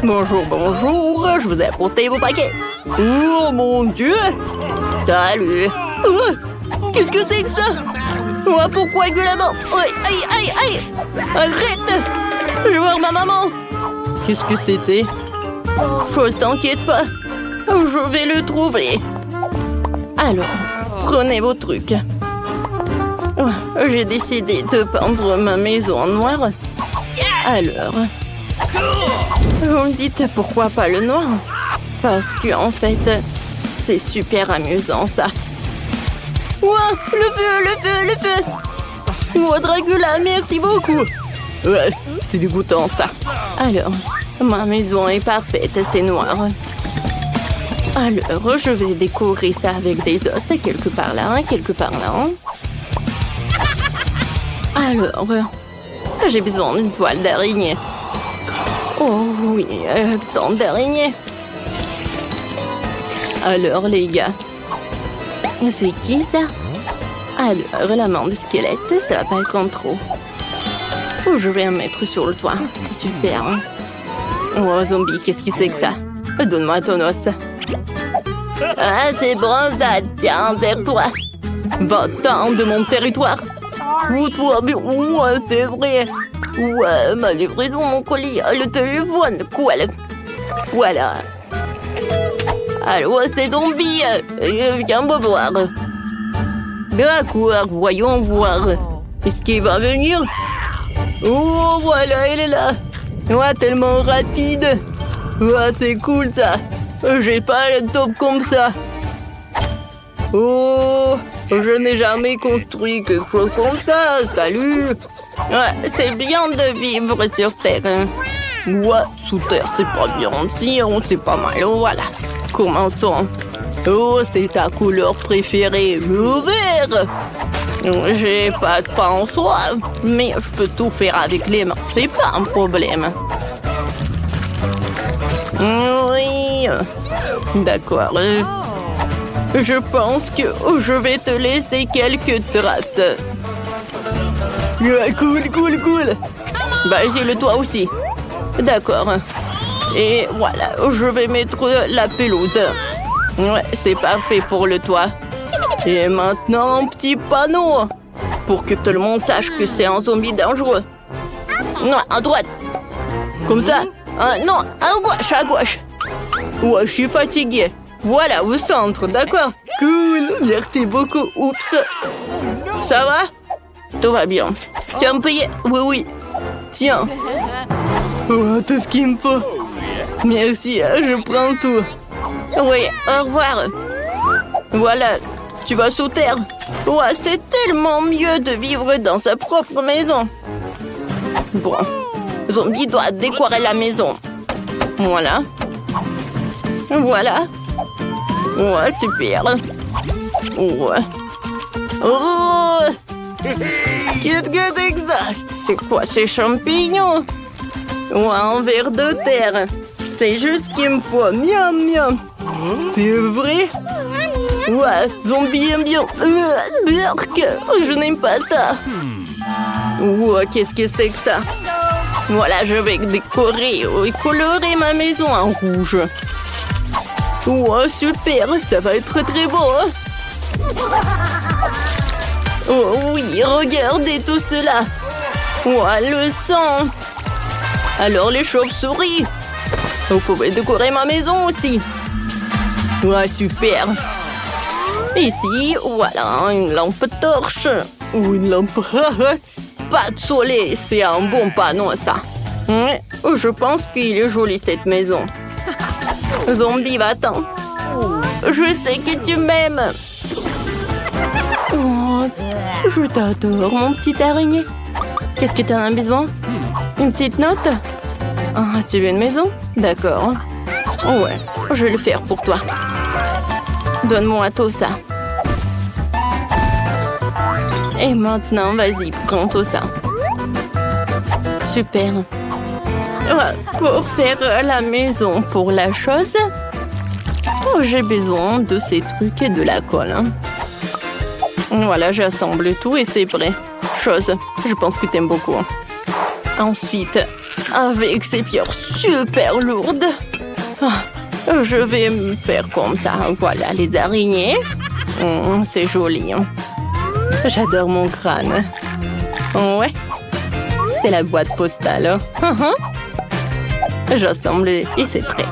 Bonjour, bonjour, je vous ai apporté vos paquets. Oh mon Dieu! Salut! Qu'est-ce que c'est que ça? Pourquoi avec de la mort? Aïe, aïe, aïe, aïe! Arrête! Je vais voir ma maman! Qu'est-ce que c'était? Chose, t'inquiète pas. Je vais le trouver. Alors, prenez vos trucs. J'ai décidé de peindre ma maison en noir. Alors, vous me dites pourquoi pas le noir? Parce que en fait, c'est super amusant ça. Ouah, le feu, le feu, le feu! Oh, Dracula, merci beaucoup! Ouais, c'est dégoûtant ça. Alors, ma maison est parfaite, c'est noir. Alors, je vais décorer ça avec des os, quelque part là, quelque part là. Alors, j'ai besoin d'une toile d'araignée. Oh oui, tant d'araignées. Alors, les gars, c'est qui ça? Alors, la main de squelette, ça va pas être en trop. Oh, je vais en mettre sur le toit, c'est super. Hein? Oh, zombie, qu'est-ce que c'est que ça? Donne-moi ton os. Ah, c'est bon ça, tiens, serre-toi. Va-t'en de mon territoire. Oh, toi, mais ouais, c'est vrai. Ouais, ma livraison, mon colis, le téléphone, quoi, voilà. Alors, c'est zombie, viens me voir. D'accord, voyons voir. Est-ce qu'il va venir? Oh, voilà, il est là. Ouais, tellement rapide. Ouais, c'est cool, ça. J'ai pas le top comme ça. Oh, je n'ai jamais construit quelque chose comme ça. Salut. Ouais, c'est bien de vivre sur Terre. Hein. Ouais, sous terre, c'est pas bien. C'est pas mal. Voilà. Commençons. Oh, c'est ta couleur préférée, le vert. J'ai pas de pain en soi, mais je peux tout faire avec les mains. C'est pas un problème. Oui. D'accord. Je pense que je vais te laisser quelques traces. Cool, cool, cool. Bah, j'ai le toit aussi. D'accord. Et voilà, je vais mettre la pelouse. Ouais, c'est parfait pour le toit. Et maintenant, un petit panneau. Pour que tout le monde sache que c'est un zombie dangereux. Non, à droite. Comme ça. Non, à gauche, à gauche. Ouais, je suis fatiguée. Voilà, au centre, d'accord? Cool, merci beaucoup. Oups. Ça va? Tout va bien. Tu vas me payer? Oui, oui. Tiens. Oh, tout ce qu'il me faut. Merci, je prends tout. Oui, au revoir. Voilà, tu vas sous terre. Ouais, c'est tellement mieux de vivre dans sa propre maison. Bon, zombie doit décorer la maison. Voilà. Voilà. Ouais, super. Ouais. Oh! Qu'est-ce que c'est que ça? C'est quoi ces champignons? Ouais, un ver de terre. C'est juste ce qu'il me faut. Miam, miam. C'est vrai? Ouais, zombie aime bien. Je n'aime pas ça. Ouais, qu'est-ce que c'est que ça? Voilà, je vais décorer et colorer ma maison en rouge. Ouais, super, ça va être très beau. Hein? Oh oui, regardez tout cela. Ouais, le sang. Alors les chauves-souris. Vous pouvez décorer ma maison aussi. Ouais, super. Ici, voilà, une lampe torche. Ou une lampe... Pas de soleil, c'est un bon panneau, ça. Je pense qu'il est joli, cette maison. Zombie, va-t'en. Je sais que tu m'aimes. Oh, je t'adore, mon petit araignée. Qu'est-ce que tu as besoin? Une petite note? Ah, tu veux une maison? D'accord. Ouais, je vais le faire pour toi. Donne-moi tout ça. Et maintenant, vas-y, prends tout ça. Super. Pour faire la maison pour la chose, j'ai besoin de ces trucs et de la colle. Hein. Voilà, j'assemble tout et c'est prêt. Chose, je pense que t'aimes beaucoup. Ensuite, avec ces pierres super lourdes. Ah, je vais me faire comme ça. Voilà, les araignées. C'est joli. Hein. J'adore mon crâne. Ouais, c'est la boîte postale. J'assemble et c'est prêt.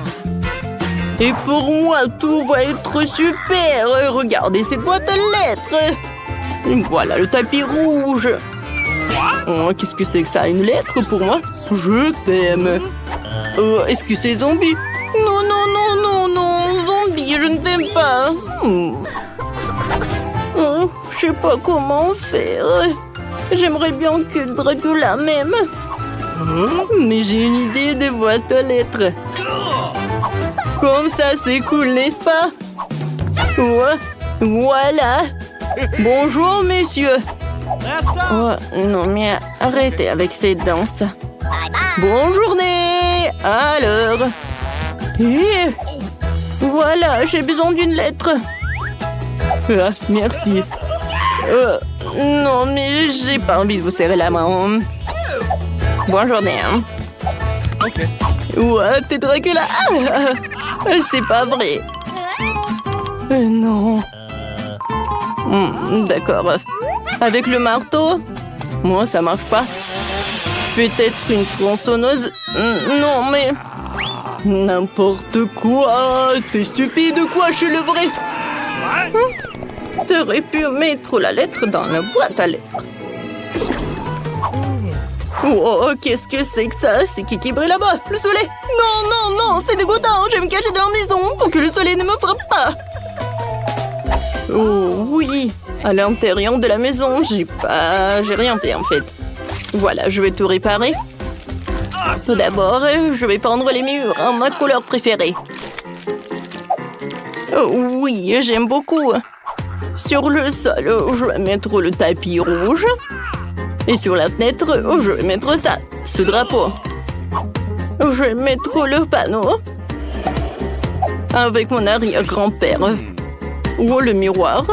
Et pour moi, tout va être super. Regardez cette boîte à lettres. Voilà le tapis rouge. Oh, qu'est-ce que c'est que ça? Une lettre pour moi? Je t'aime. Est-ce que c'est zombie? Non, non, non, non, non. Zombie, je ne t'aime pas. Je sais pas comment faire. J'aimerais bien que Dracula m'aime. Mais j'ai une idée de boîte aux lettres. Comme ça, c'est cool, n'est-ce pas? Ouais, voilà. Bonjour, messieurs. Oh, non, mais arrêtez avec ces danses. Bonne journée. Alors. Et voilà, j'ai besoin d'une lettre. Ah, merci. Non, mais j'ai pas envie de vous serrer la main. Bonne journée. Hein. Ok. Ouais, t'es Dracula. C'est pas vrai. Non. D'accord. Avec le marteau? Moi, ça marche pas. Peut-être une tronçonneuse? Non, mais... N'importe quoi. T'es stupide quoi, je suis le vrai. T'aurais pu mettre la lettre dans la boîte à lettres. Oh, qu'est-ce que c'est que ça? C'est qui brille là-bas? Le soleil? Non, non, non, c'est dégoûtant. Je vais me cacher dans la maison pour que le soleil ne me frappe pas. Oh, oui. À l'intérieur de la maison, j'ai rien fait en fait. Voilà, je vais tout réparer. Tout d'abord, je vais peindre les murs en ma couleur préférée. Oh, oui, j'aime beaucoup. Sur le sol, je vais mettre le tapis rouge. Et sur la fenêtre, je vais mettre ça, ce drapeau. Je vais mettre le panneau. Avec mon arrière-grand-père. Ou le miroir.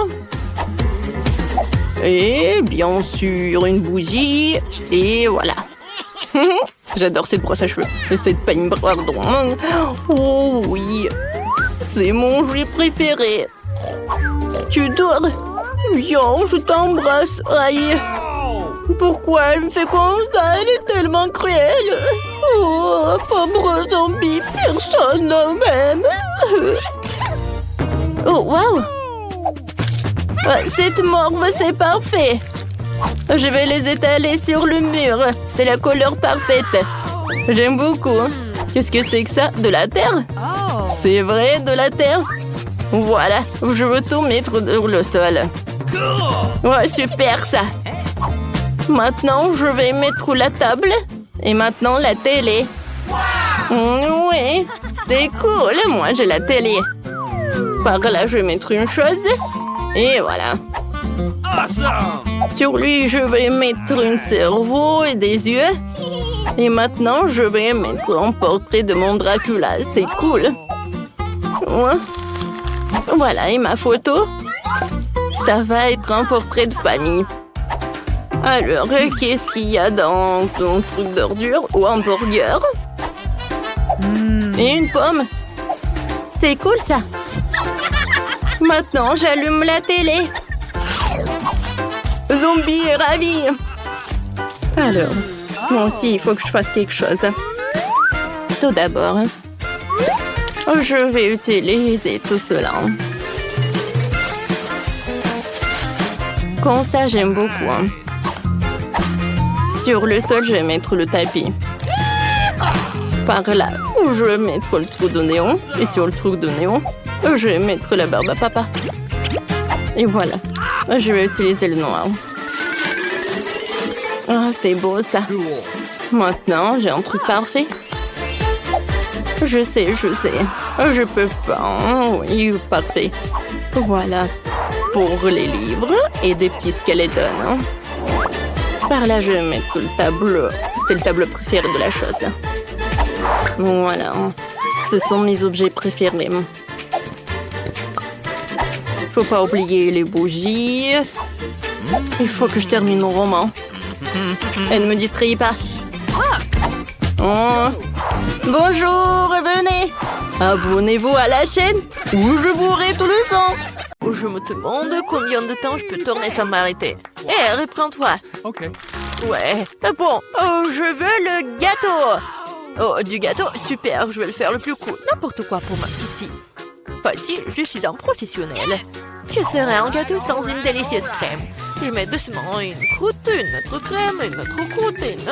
Et bien sûr, une bougie. Et voilà. J'adore cette brosse à cheveux. Et cette peigne, pardon. Oh oui. C'est mon jouet préféré. Tu dors? Viens, je t'embrasse. Aïe. Pourquoi elle me fait comme ça? Elle est tellement cruelle. Oh, pauvre zombie. Personne ne m'aime. Oh, waouh. Cette morve, c'est parfait. Je vais les étaler sur le mur. C'est la couleur parfaite. J'aime beaucoup. Qu'est-ce que c'est que ça? De la terre? C'est vrai, de la terre. Voilà, je veux tout mettre sur le sol. Ouais, super ça. Maintenant, je vais mettre la table. Et maintenant, la télé. Oui, c'est cool. Moi, j'ai la télé. Par là, je vais mettre une chose. Et voilà. Sur lui, je vais mettre un cerveau et des yeux. Et maintenant, je vais mettre un portrait de mon Dracula. C'est cool. Ouais. Voilà, et ma photo. Ça va être un portrait de famille. Alors, qu'est-ce qu'il y a dans ton truc d'ordure ou un burger? Et une pomme. C'est cool, ça. Maintenant, j'allume la télé. Zombie est ravi. Alors, moi aussi, il faut que je fasse quelque chose. Tout d'abord, je vais utiliser tout cela. Comme ça, j'aime beaucoup. Sur le sol, je vais mettre le tapis. Par là, je vais mettre le trou de néon. Et sur le trou de néon, je vais mettre la barbe à papa. Et voilà. Je vais utiliser le noir. Oh, c'est beau ça. Maintenant, j'ai un truc parfait. Je sais. Je peux pas. Oui, parfait. Voilà. Pour les livres et des petits skeletons. Par là, je vais mettre le tableau. C'est le tableau préféré de la chose. Voilà. Ce sont mes objets préférés. Faut pas oublier les bougies. Il faut que je termine mon roman. Elle ne me distrait pas. Oh. Bonjour, venez. Abonnez-vous à la chaîne ou je bourrai tout le sang. Je me demande combien de temps je peux tourner sans m'arrêter. Hé, reprends-toi. Ok. Ouais. Bon, je veux le gâteau. Oh, du gâteau, super, je vais le faire le plus cool. N'importe quoi pour ma petite fille. Facile, je suis un professionnel. Je serai un gâteau sans une délicieuse crème. Je mets doucement une croûte, une autre crème, une autre croûte, une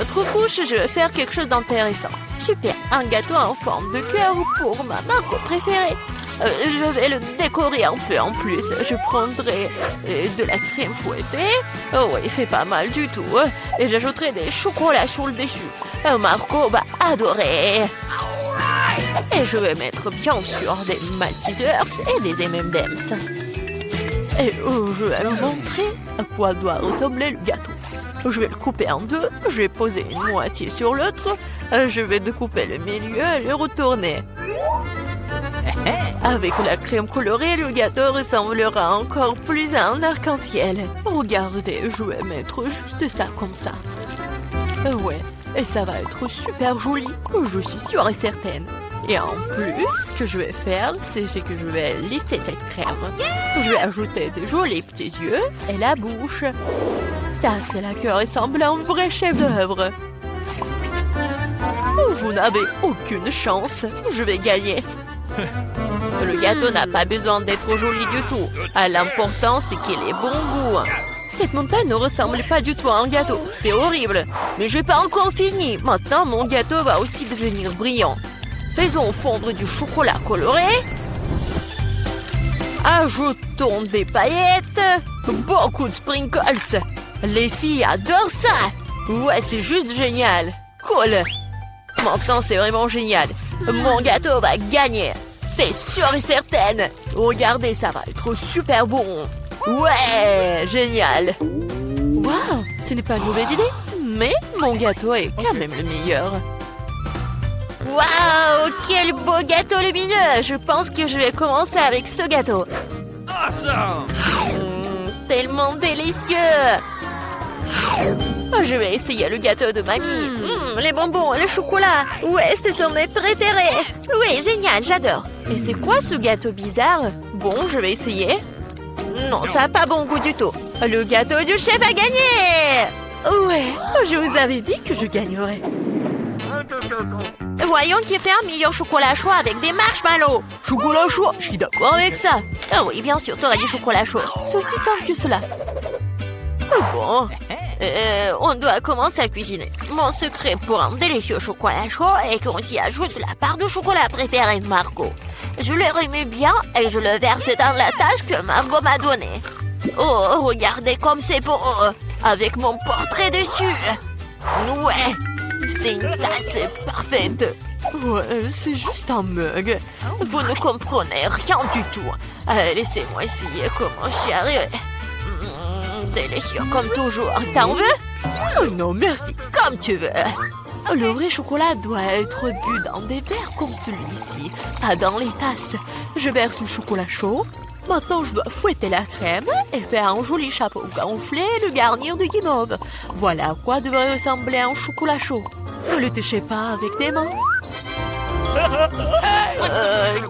autre couche. Je vais faire quelque chose d'intéressant. Super, un gâteau en forme de cœur pour ma marque préférée. Je vais le décorer un peu en plus. Je prendrai de la crème fouettée. Oh oui, c'est pas mal du tout. Et j'ajouterai des chocolats sur le dessus. Marco va adorer. Et je vais mettre bien sûr des Maltesers et des M&M's. Et je vais leur montrer à quoi doit ressembler le gâteau. Je vais le couper en deux. Je vais poser une moitié sur l'autre. Je vais découper le milieu et le retourner. Avec la crème colorée, le gâteau ressemblera encore plus à un arc-en-ciel. Regardez, je vais mettre juste ça comme ça. Ouais, et ça va être super joli, je suis sûre et certaine. Et en plus, ce que je vais faire, c'est que je vais lisser cette crème. Je vais ajouter de jolis petits yeux et la bouche. Ça, c'est là que ressemble à un vrai chef-d'œuvre. Vous n'avez aucune chance, je vais gagner. Le gâteau n'a pas besoin d'être joli du tout. L'important, c'est qu'il ait bon goût. Cette montagne ne ressemble pas du tout à un gâteau. C'est horrible. Mais je n'ai pas encore fini. Maintenant, mon gâteau va aussi devenir brillant. Faisons fondre du chocolat coloré. Ajoutons des paillettes. Beaucoup de sprinkles. Les filles adorent ça. Ouais, c'est juste génial. Cool. Maintenant, c'est vraiment génial. Mon gâteau va gagner. C'est sûr et certain. Regardez, ça va être super bon. Ouais, génial. Waouh, ce n'est pas une mauvaise idée. Mais mon gâteau est quand même le meilleur. Waouh, quel beau gâteau lumineux. Je pense que je vais commencer avec ce gâteau. Awesome! Tellement délicieux. Je vais essayer le gâteau de mamie. Les bonbons et le chocolat. Ouais, ce sont mes préférés. Oui, génial, j'adore. Et c'est quoi ce gâteau bizarre? Bon, je vais essayer. Non, ça n'a pas bon goût du tout. Le gâteau du chef a gagné. Ouais, je vous avais dit que je gagnerais. Voyons qui fait un meilleur chocolat chaud avec des marshmallows. Chocolat chaud, je suis d'accord avec ça. Ah oui, bien sûr, t'aurais dit chocolat chaud. C'est aussi simple que cela. Bon, on doit commencer à cuisiner. Mon secret pour un délicieux chocolat chaud est qu'on s'y ajoute la part de chocolat préférée de Margot. Je le remue bien et je le verse dans la tasse que Margot m'a donnée. Oh, regardez comme c'est beau, avec mon portrait dessus. Ouais, c'est une tasse parfaite. Ouais, c'est juste un mug. Vous ne comprenez rien du tout. Laissez-moi essayer comment j'y arrive. Délicieux comme toujours. T'en veux? Oh non, merci. Comme tu veux. Le vrai chocolat doit être bu dans des verres comme celui-ci, pas dans les tasses. Je verse le chocolat chaud. Maintenant, je dois fouetter la crème et faire un joli chapeau gonflé et le garnir de guimauve. Voilà à quoi devrait ressembler un chocolat chaud. Ne le touchez pas avec des mains.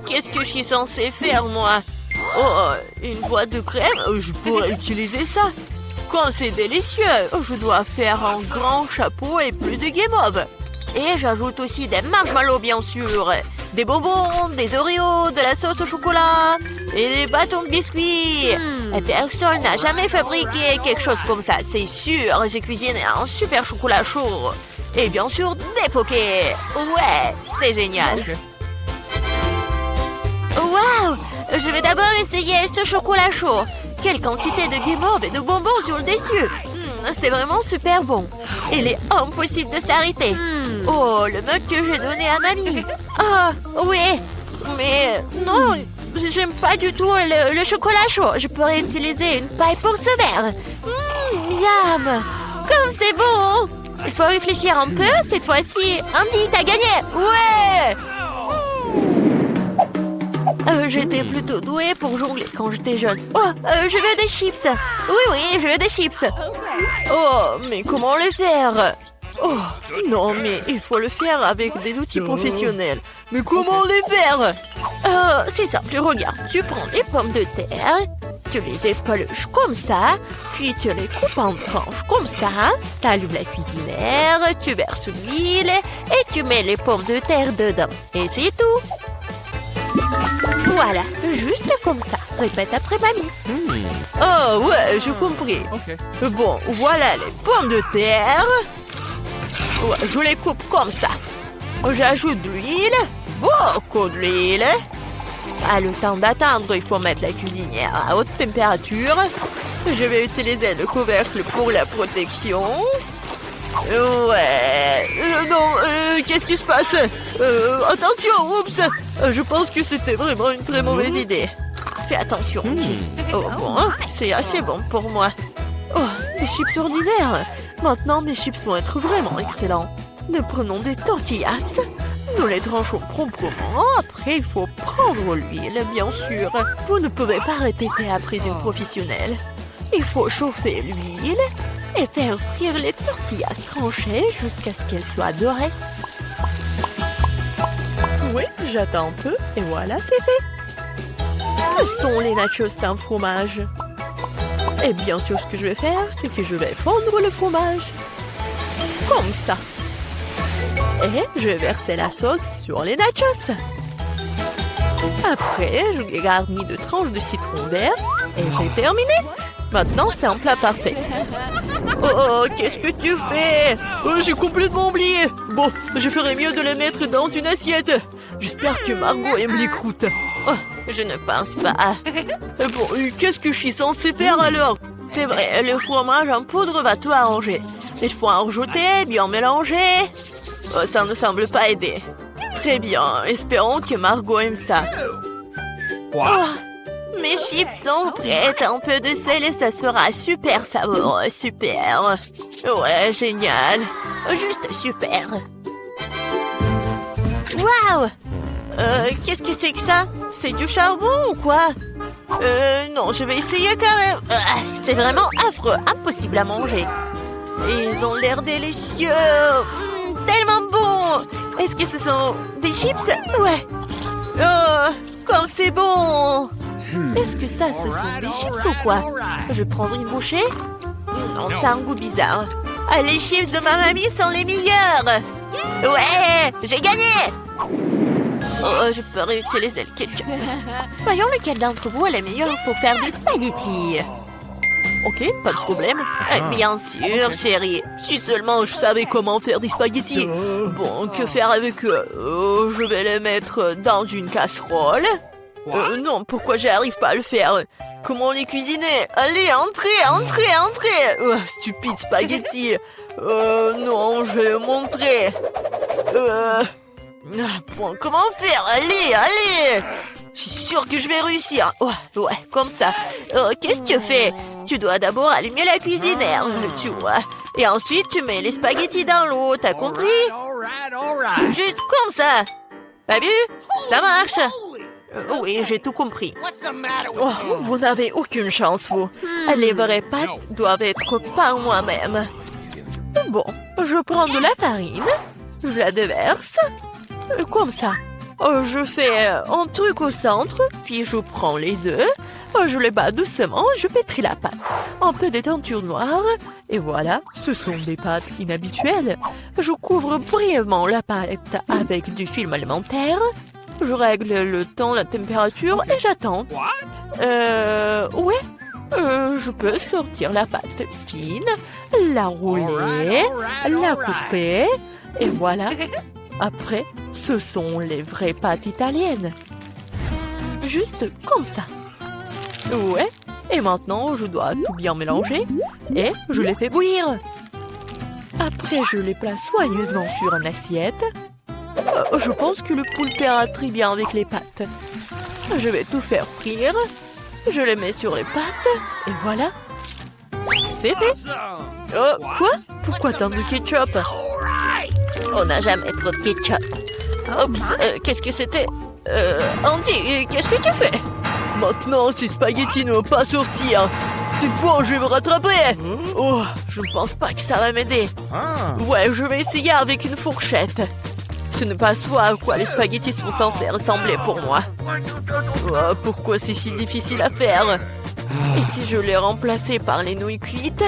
Qu'est-ce que je suis censée faire, moi? Oh, une boîte de crème? Je pourrais utiliser ça. Quand c'est délicieux, je dois faire un grand chapeau et plus de guimauve. Et j'ajoute aussi des marshmallows, bien sûr. Des bonbons, des Oreos, de la sauce au chocolat et des bâtons de biscuits. Et personne n'a jamais fabriqué quelque chose comme ça, c'est sûr. J'ai cuisiné un super chocolat chaud. Et bien sûr, des pokés. Ouais, c'est génial. Okay. Waouh! Je vais d'abord essayer ce chocolat chaud. Quelle quantité de guimauve et de bonbons sur le dessus. C'est vraiment super bon. Il est impossible de s'arrêter. Oh, le mug que j'ai donné à mamie. Ah, oui. Mais non, j'aime pas du tout le chocolat chaud. Je pourrais utiliser une paille pour ce verre. Miam. Comme c'est bon. Il faut réfléchir un peu. Cette fois-ci, Andy, t'as gagné. Ouais. J'étais plutôt douée pour jongler quand j'étais jeune. Oh, je veux des chips. Oui, je veux des chips. Oh, mais comment les faire? Oh, non, mais il faut le faire avec des outils professionnels. Mais comment les faire? C'est simple, regarde. Tu prends des pommes de terre, tu les épluches comme ça, puis tu les coupes en tranches comme ça. Tu allumes la cuisinière, tu verses l'huile et tu mets les pommes de terre dedans. Et c'est tout. Voilà, juste comme ça. Répète après mamie. Oh ouais, j'ai compris. Bon, voilà les pommes de terre. Ouais, je les coupe comme ça. J'ajoute de l'huile, beaucoup de l'huile. Le temps d'attendre, il faut mettre la cuisinière à haute température. Je vais utiliser le couvercle pour la protection. Ouais. Non, qu'est-ce qui se passe? Attention, oups. Je pense que c'était vraiment une très mauvaise idée. Fais attention. Oh bon, c'est assez bon pour moi. Oh, des chips ordinaires. Maintenant, mes chips vont être vraiment excellents. Nous prenons des tortillas. Nous les tranchons proprement. Après, il faut prendre l'huile, bien sûr. Vous ne pouvez pas répéter après une professionnelle. Il faut chauffer l'huile et faire frire les tortillas tranchées jusqu'à ce qu'elles soient dorées. Oui, j'attends un peu et voilà, c'est fait. Ce sont les nachos sans fromage. Et bien sûr, ce que je vais faire, c'est que je vais fondre le fromage. Comme ça. Et je vais verser la sauce sur les nachos. Après, je les garnis de tranches de citron vert. Et j'ai terminé. Maintenant, c'est un plat parfait. Oh, qu'est-ce que tu fais? J'ai complètement oublié. Bon, je ferais mieux de les mettre dans une assiette. J'espère que Margot aime les croûtes. Oh, je ne pense pas. Bon, qu'est-ce que je suis censée faire alors? C'est vrai, le fromage en poudre va tout arranger. Il faut en rajouter, bien mélanger. Oh, ça ne semble pas aider. Très bien, espérons que Margot aime ça. Oh, mes chips sont prêtes. Un peu de sel et ça sera super savoureux, super. Ouais, génial. Juste super. Waouh! Qu'est-ce que c'est que ça? C'est du charbon ou quoi? Non, je vais essayer quand même. C'est vraiment affreux, impossible à manger. Ils ont l'air délicieux. Tellement bon. Est-ce que ce sont des chips? Ouais. Oh, comme c'est bon. Est-ce que ça, ce sont des chips ou quoi? Je vais prendre une bouchée. Non, ça a un goût bizarre. Les chips de ma mamie sont les meilleurs. Ouais, j'ai gagné. Oh, je peux réutiliser le ketchup. Voyons lequel d'entre vous est le meilleur pour faire des spaghettis. Ok, pas de problème. Bien sûr, chérie. Si seulement je savais comment faire des spaghettis. Bon, que faire avec eux? Je vais les mettre dans une casserole. Non, pourquoi j'arrive pas à le faire? Comment les cuisiner? Allez, entrez. Stupide spaghetti. Non, je vais montrer. Comment faire? Allez. Je suis sûre que je vais réussir. Ouais, comme ça. Qu'est-ce que tu fais? Tu dois d'abord allumer la cuisinière, tu vois. Et ensuite, tu mets les spaghettis dans l'eau, t'as compris? Juste comme ça. T'as vu? Ça marche. Oui, j'ai tout compris. Oh, vous n'avez aucune chance, vous. Les vraies pâtes doivent être par moi-même. Bon, je prends de la farine. Je la déverse. Comme ça. Je fais un truc au centre, puis je prends les œufs. Je les bats doucement, je pétris la pâte. Un peu de teinture noire. Et voilà, ce sont des pâtes inhabituelles. Je couvre brièvement la pâte avec du film alimentaire. Je règle le temps, la température et j'attends. Ouais. Je peux sortir la pâte fine, la rouler, la couper. Et voilà. Après, ce sont les vraies pâtes italiennes. Juste comme ça. Ouais. Et maintenant, je dois tout bien mélanger. Et je les fais bouillir. Après, je les place soigneusement sur une assiette. Je pense que le poulpe ira très bien avec les pâtes. Je vais tout faire frire. Je les mets sur les pâtes. Et voilà. C'est fait. Quoi? Pourquoi tant de ketchup? On n'a jamais trop de ketchup. Oups, qu'est-ce que c'était? Andy, qu'est-ce que tu fais? Maintenant, ces spaghettis ne vont pas sortir. C'est bon, je vais me rattraper. Oh, je ne pense pas que ça va m'aider. Ouais, je vais essayer avec une fourchette. Ce n'est pas ce à quoi les spaghettis sont censés ressembler pour moi. Oh, pourquoi c'est si difficile à faire? Et si je les remplaçais par les nouilles cuites?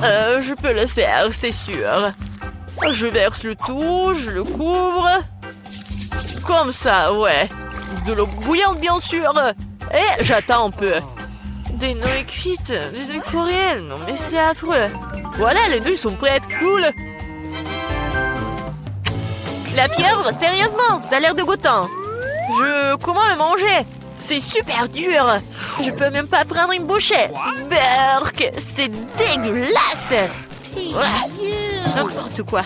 Je peux le faire, c'est sûr. Je verse le tout, je le couvre. Comme ça, ouais. De l'eau bouillante, bien sûr. Et j'attends un peu. Des nouilles cuites, des nouilles coréennes. Non, mais c'est affreux. Voilà, les nouilles sont prêtes, cool. La pieuvre, sérieusement, ça a l'air dégoûtant. Comment le manger? C'est super dur. Je peux même pas prendre une bouchée. Berk, c'est dégueulasse. N'importe quoi.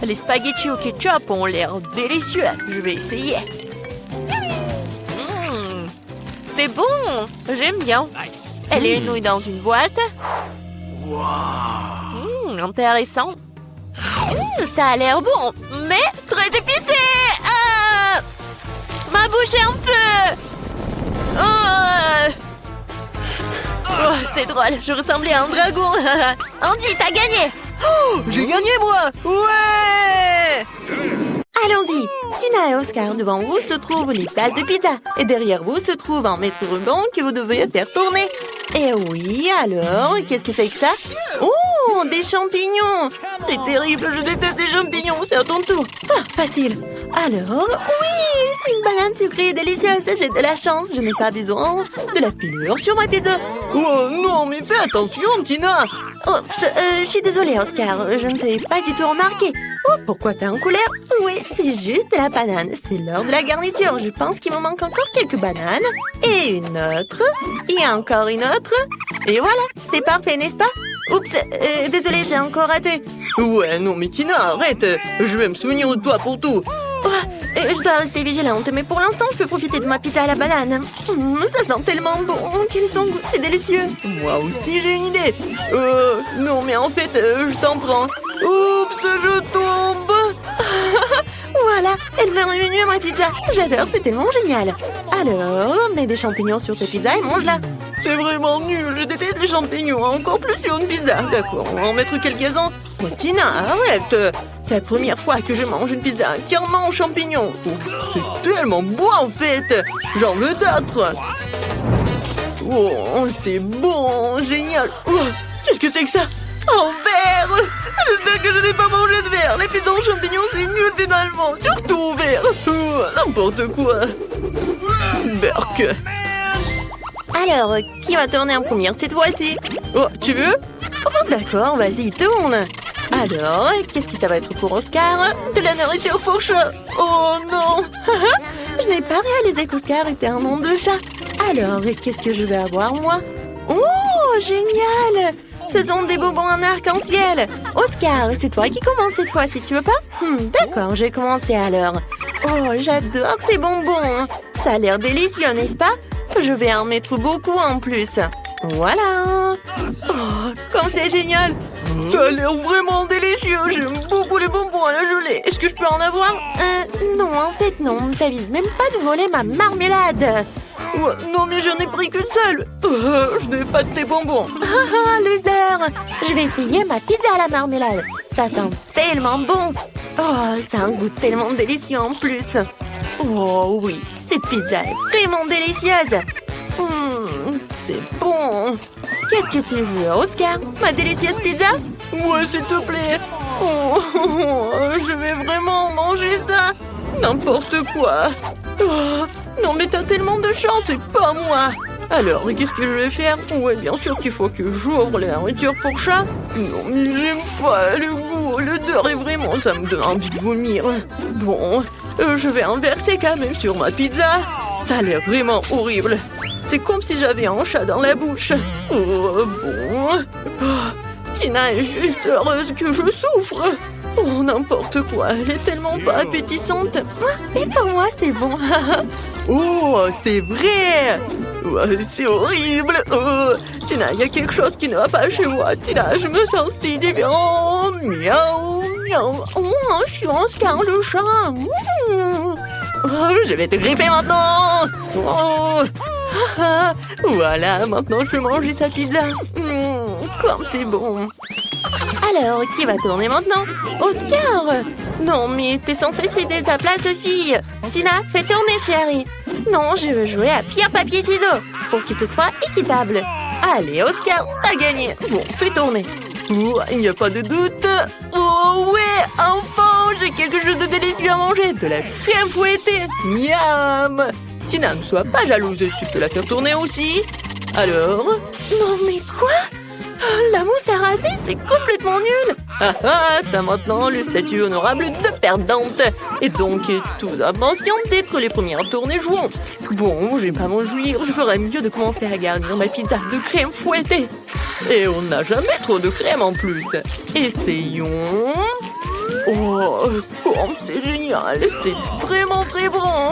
Les spaghettis au ketchup ont l'air délicieux. Je vais essayer. C'est bon. J'aime bien. Et les nouilles dans une boîte. Intéressant. Ça a l'air bon, mais très épicé. Ma bouche est en feu. Oh, c'est drôle, je ressemblais à un dragon. Andy, t'as gagné. Oh, j'ai gagné, moi. Ouais. Allons-y. Tina et Oscar, devant vous se trouvent les places de pizza. Et derrière vous se trouve un maître ruban que vous devez faire tourner. Et oui, alors, qu'est-ce que c'est que ça? Oh, des champignons. C'est terrible, je déteste les champignons, c'est à ton tour. Ah, facile. Alors, oui, c'est une banane sucrée et délicieuse. J'ai de la chance, je n'ai pas besoin de la pilure sur ma pizza. Oh non, mais fais attention, Tina. Oh, je suis désolée, Oscar, je ne t'ai pas du tout remarqué. Oh, pourquoi t'es en couleur? Oui, c'est juste de la banane. C'est l'heure de la garniture. Je pense qu'il me manque encore quelques bananes. Et une autre. Et encore une autre. Et voilà, c'est parfait, n'est-ce pas? Oups, désolée, j'ai encore raté. Ouais, non, mais Tina, arrête. Je vais me souvenir de toi pour tout. Oh, je dois rester vigilante, mais pour l'instant, je peux profiter de ma pizza à la banane. Ça sent tellement bon. Quel son goût, c'est délicieux. Moi aussi, j'ai une idée. Non, mais en fait, je t'en prends. Oups, je tombe. Voilà, elle m'a revenu ma pizza. J'adore, c'est tellement génial. Alors, mets des champignons sur ta pizza et mange-la. C'est vraiment nul, je déteste les champignons, encore plus sur une pizza. D'accord, on va en mettre quelques-uns. Oh, Tina, arrête. C'est la première fois que je mange une pizza entièrement aux champignons. Oh, c'est tellement beau en fait. J'en veux d'autres. Oh, c'est bon, génial. Oh, qu'est-ce que c'est que ça? Un verre. J'espère que je n'ai pas mangé de verre. Les pizzas aux champignons, c'est nul finalement. Surtout au verre. N'importe quoi. Berk. Alors, qui va tourner en première cette fois-ci? Oh, tu veux? Oh, d'accord, vas-y, tourne. Alors, qu'est-ce que ça va être pour Oscar? De la nourriture pour chat. Oh non. Je n'ai pas réalisé qu'Oscar était un nom de chat. Alors, qu'est-ce que je vais avoir, moi? Oh, génial. Ce sont des bonbons en arc-en-ciel. Oscar, c'est toi qui commence cette fois, si tu veux pas? D'accord, je vais commencer alors. Oh, j'adore ces bonbons. Ça a l'air délicieux, n'est-ce pas? Je vais en mettre beaucoup en plus. Voilà. Oh, comme c'est génial. Ça a l'air vraiment délicieux. J'aime beaucoup les bonbons à la gelée. Est-ce que je peux en avoir? Non, en fait, non. T'avises même pas de voler ma marmelade. Non, mais j'en ai pris qu'une seule. Je n'ai pas de tes bonbons. Ah, loser. Je vais essayer ma pizza à la marmelade. Ça sent tellement bon. Oh, ça a un goût tellement délicieux en plus. Oh oui, cette pizza est vraiment délicieuse. C'est bon. Qu'est-ce que tu veux, Oscar? Ma délicieuse pizza? Ouais, s'il te plaît. Je vais vraiment manger ça. N'importe quoi. Oh, non, mais t'as tellement de chance, c'est pas moi. Alors, qu'est-ce que je vais faire? Ouais, bien sûr qu'il faut que j'ouvre la nourriture pour chat. Non, mais j'aime pas le goût. L'odeur est vraiment... Ça me donne envie de vomir. Bon, je vais inverser quand même sur ma pizza. Ça a l'air vraiment horrible. C'est comme si j'avais un chat dans la bouche. Oh, bon. Oh, Tina est juste heureuse que je souffre. Oh, n'importe quoi. Elle est tellement pas appétissante. Et pour moi, c'est bon. Oh, c'est vrai. Oh, c'est horrible. Oh, Tina, il y a quelque chose qui ne va pas chez moi. Tina, je me sens si différent. Miaou, miaou. Oh, je suis Oscar le chat. Oh, je vais te griffer maintenant. Oh. Ah, voilà, maintenant je peux manger sa pizza. Comme c'est bon. Alors, qui va tourner maintenant? Oscar! Non, mais t'es censée céder ta place, fille. Tina, fais tourner, chérie. Non, je veux jouer à pierre, papier, ciseaux pour que ce soit équitable. Allez, Oscar, t'as gagné. Bon, fais tourner. Oh, il n'y a pas de doute. Oh ouais, enfin, j'ai quelque chose de délicieux à manger. De la crème fouettée. Miam. Tina, ne sois pas jalouse. Tu peux la faire tourner aussi. Alors? Non, mais quoi? La mousse à raser, c'est complètement nul. Ah ah, t'as maintenant le statut honorable de perdante. Et donc, tout impatient d'être les premières à tourner jouons. Bon, je vais pas m'en jouir, je ferais mieux de commencer à garnir ma pizza de crème fouettée. Et on n'a jamais trop de crème en plus. Essayons. Oh, comme c'est génial, c'est vraiment très bon.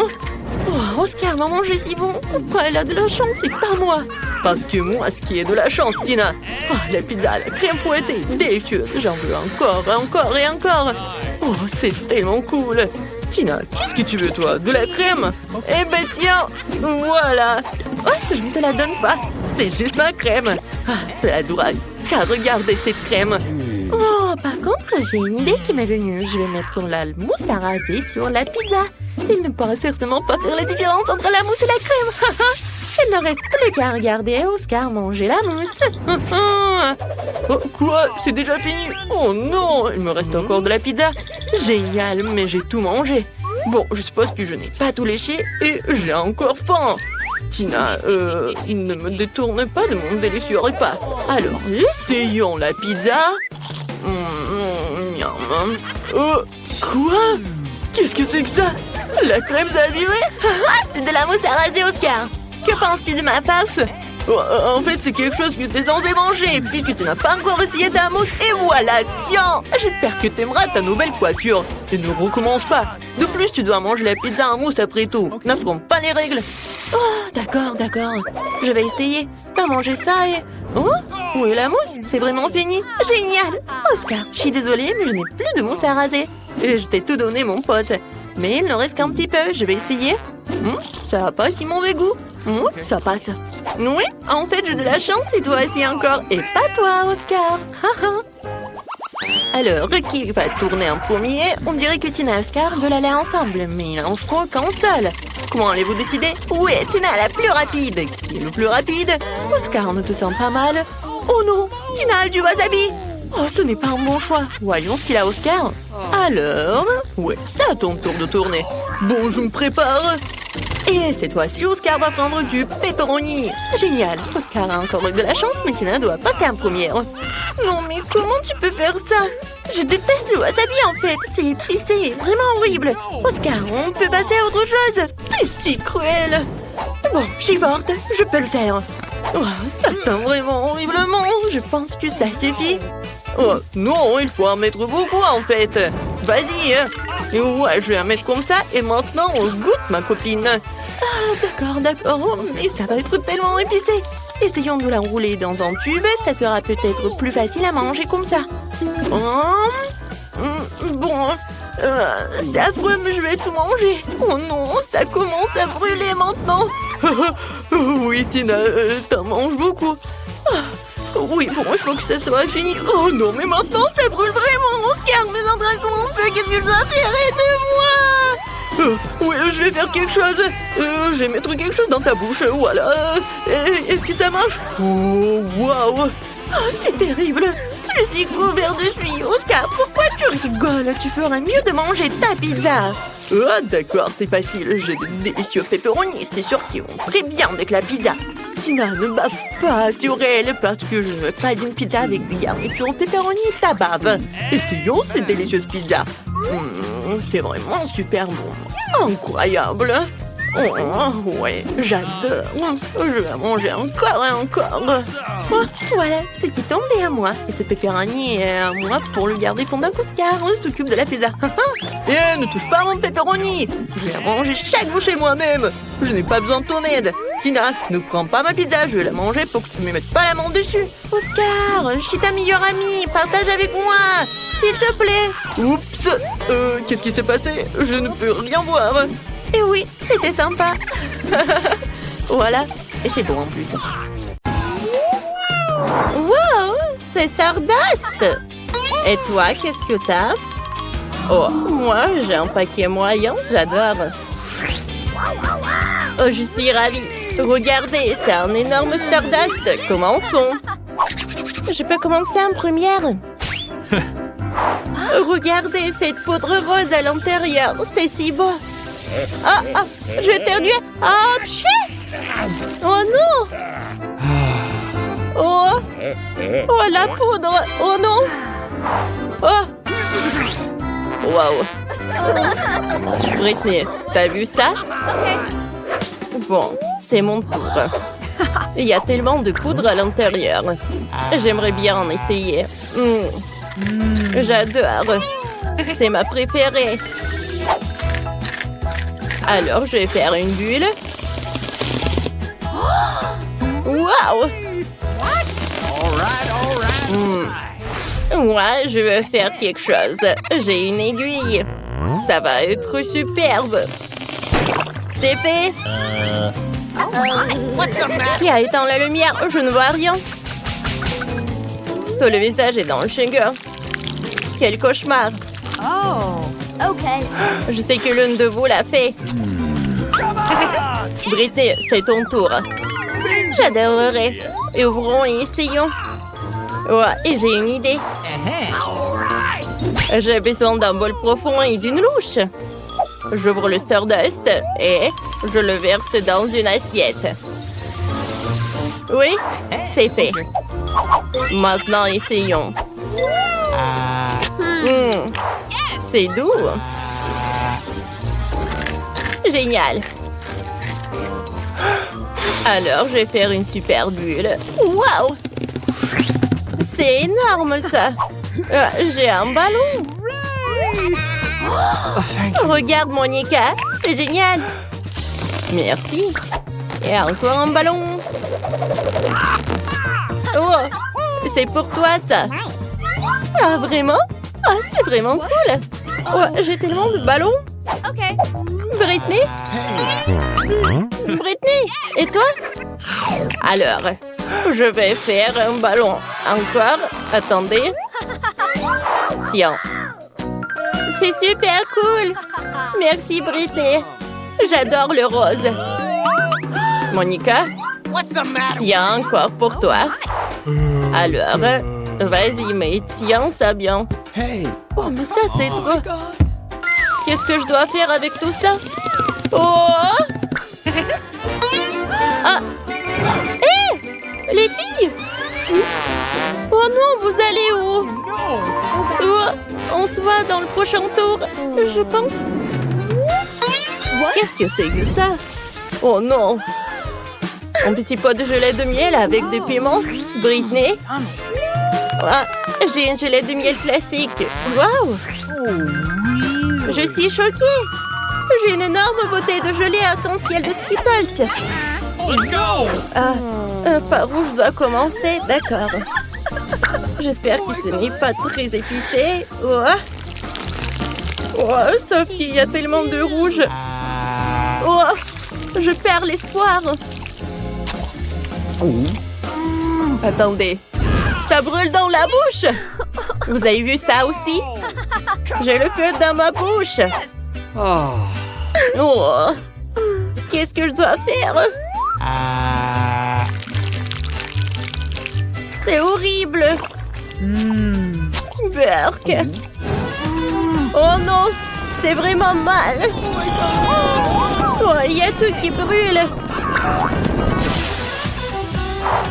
Oh, Oscar m'a mangé si bon. Pourquoi elle a de la chance et pas moi? Parce que moi, ce qui est de la chance, Tina. Oh, la pizza à la crème fouettée, délicieuse. J'en veux encore, encore et encore. Oh, c'est tellement cool. Tina, qu'est-ce que tu veux, toi? De la crème? Eh ben tiens, voilà. Oh, je ne te la donne pas. C'est juste ma crème. Ah, c'est adorable. Car regardez cette crème. Oh, par contre, j'ai une idée qui m'est venue. Je vais mettre la mousse à raser sur la pizza. Il ne pourra certainement pas faire la différence entre la mousse et la crème. Il ne reste plus qu'à regarder Oscar manger la mousse. Oh, quoi? C'est déjà fini? Oh non, il me reste encore de la pizza. Génial, mais j'ai tout mangé. Bon, je suppose que je n'ai pas tout léché et j'ai encore faim. Tina, il ne me détourne pas de mon délicieux repas. Alors, essayons la pizza. Quoi? Qu'est-ce que c'est que ça? La crème s'est abîmée? C'est de la mousse à raser, Oscar. Que penses-tu de ma farce? En fait, c'est quelque chose que tu es censé manger, puisque tu n'as pas encore essayé ta mousse, et voilà, tiens! J'espère que tu aimeras ta nouvelle coiffure. Et ne recommence pas. De plus, tu dois manger la pizza en mousse après tout. N'affronte pas les règles. Oh, d'accord, d'accord. Je vais essayer. T'as mangé ça et... Oh, où est la mousse? C'est vraiment fini. Génial! Oscar, je suis désolée, mais je n'ai plus de mousse à raser. Et je t'ai tout donné, mon pote. Mais il ne reste qu'un petit peu. Je vais essayer. Ça a pas si mauvais goût. Ça passe. Oui, en fait, j'ai de la chance et toi aussi encore. Et pas toi, Oscar. Alors, qui va tourner en premier? On dirait que Tina et Oscar veulent aller ensemble, mais il en faut qu'un seul. Comment allez-vous décider? Oui, Tina la plus rapide. Qui est le plus rapide? Oscar ne te sent pas mal? Oh non, Tina a du wasabi. Oh, ce n'est pas un bon choix. Voyons ce qu'il a, Oscar. Alors, ouais, c'est à ton tour de tourner. Bon, je me prépare. Et cette fois-ci, Oscar va prendre du pepperoni. Génial. Oscar a encore eu de la chance, mais Tina doit passer en première. Non, mais comment tu peux faire ça? Je déteste le wasabi, en fait. C'est épicé, vraiment horrible. Oscar, on peut passer à autre chose. C'est si cruel. Bon, j'y forte, je peux le faire. Oh, ça sent vraiment horriblement. Je pense que ça suffit. Oh, non, il faut en mettre beaucoup, en fait. Vas-y. Et ouais, je vais en mettre comme ça. Et maintenant, on goûte, ma copine. Ah, d'accord, d'accord. Mais ça va être tellement épicé. Essayons de l'enrouler dans un tube. Ça sera peut-être plus facile à manger comme ça. Bon, c'est affreux, mais je vais tout manger. Oh non, ça commence à brûler maintenant. Oui, Tina, t'en manges beaucoup. Oui, bon, il faut que ça soit fini. Oh non, mais maintenant, ça brûle vraiment. Oscar, mes entrailles sont en feu. Qu'est-ce que je dois faire? Aide-moi. Oui, je vais faire quelque chose. Je vais mettre quelque chose dans ta bouche. Voilà. Est-ce que ça marche? Oh, waouh. Oh, c'est terrible. Je suis couvert de suie. Oscar, pourquoi tu rigoles? Tu ferais mieux de manger ta pizza. Ah, d'accord, c'est facile. J'ai de délicieux pepperoni. C'est sûr qu'ils vont très bien avec la pizza. Tina, ne bave pas sur elle parce que je ne veux pas d'une pizza avec des garnitures au pepperoni et ta bave. Essayons cette délicieuse pizza. C'est vraiment super bon. Incroyable. Oh, ouais, j'adore. Je vais manger encore et encore. Oh, voilà, c'est qui tombait à moi. Et ce pepperoni est à moi pour le garder pendant qu'Oscar s'occupe de la pizza. Ne touche pas à mon pepperoni. Je vais la manger chaque bouchée moi-même. Je n'ai pas besoin de ton aide. Tina, ne prends pas ma pizza. Je vais la manger pour que tu ne me mettes pas la main dessus. Oscar, je suis ta meilleure amie. Partage avec moi. S'il te plaît. Oups. Qu'est-ce qui s'est passé? Je ne peux rien voir. Et oui, c'était sympa. Voilà, Et c'est bon en plus. Wow, c'est Stardust! Et toi, qu'est-ce que t'as? Oh, moi, j'ai un paquet moyen, j'adore. Oh, je suis ravie. Regardez, c'est un énorme Stardust. Commençons. Je peux commencer en première. Regardez cette poudre rose à l'intérieur. C'est si beau. Ah, ah, je vais éternuer. Ah, pchit! Oh non! Oh! Oh, la poudre! Oh non! Oh! Wow! Britney, t'as vu ça? Bon, c'est mon tour. Il y a tellement de poudre à l'intérieur. J'aimerais bien en essayer. J'adore. C'est ma préférée. Alors, je vais faire une bulle. Wow! Moi, je veux faire quelque chose. J'ai une aiguille. Ça va être superbe. C'est fait. Qui a éteint la lumière? Je ne vois rien. Tout le visage est dans le chewing-gum. Quel cauchemar. Oh, OK. Je sais que l'une de vous l'a fait. Britney, c'est ton tour. J'adorerais. Ouvrons et essayons. Ouais, et j'ai une idée. J'ai besoin d'un bol profond et d'une louche. J'ouvre le Stardust et je le verse dans une assiette. Oui, c'est fait. Maintenant, essayons. C'est doux. Génial. Alors, je vais faire une super bulle. Waouh! C'est énorme, ça. J'ai un ballon. Regarde, Monica. C'est génial. Merci. Et encore un ballon. Oh, c'est pour toi, ça. Ah, vraiment? Ah, c'est vraiment cool. Oh, j'ai tellement de ballons. OK. Britney? Britney, et toi? Alors, je vais faire un ballon. Encore. Attendez. Tiens. C'est super cool. Merci, Britney. J'adore le rose. Monica? Tiens, encore pour toi. Alors, vas-y, mais tiens ça bien. Oh, mais ça, c'est trop. Qu'est-ce que je dois faire avec tout ça? Oh! Ah! Hé! Les filles! Oh non, vous allez où? Oh, on se voit dans le prochain tour, je pense. Qu'est-ce que c'est que ça? Oh non! Un petit pot de gelée de miel avec des piments. Britney? Ah, j'ai une gelée de miel classique. Waouh! Je suis choquée. J'ai une énorme bouteille de gelée arc-en-ciel de Skittles. Par où je dois commencer? D'accord. J'espère que ce n'est pas très épicé. Oh, sauf qu'il y a tellement de rouge. Oh, je perds l'espoir. Attendez. Ça brûle dans la bouche. Vous avez vu ça aussi? J'ai le feu dans ma bouche. Oh. Qu'est-ce que je dois faire? C'est horrible. Burk. Oh non, c'est vraiment mal. Oh, il y a tout qui brûle.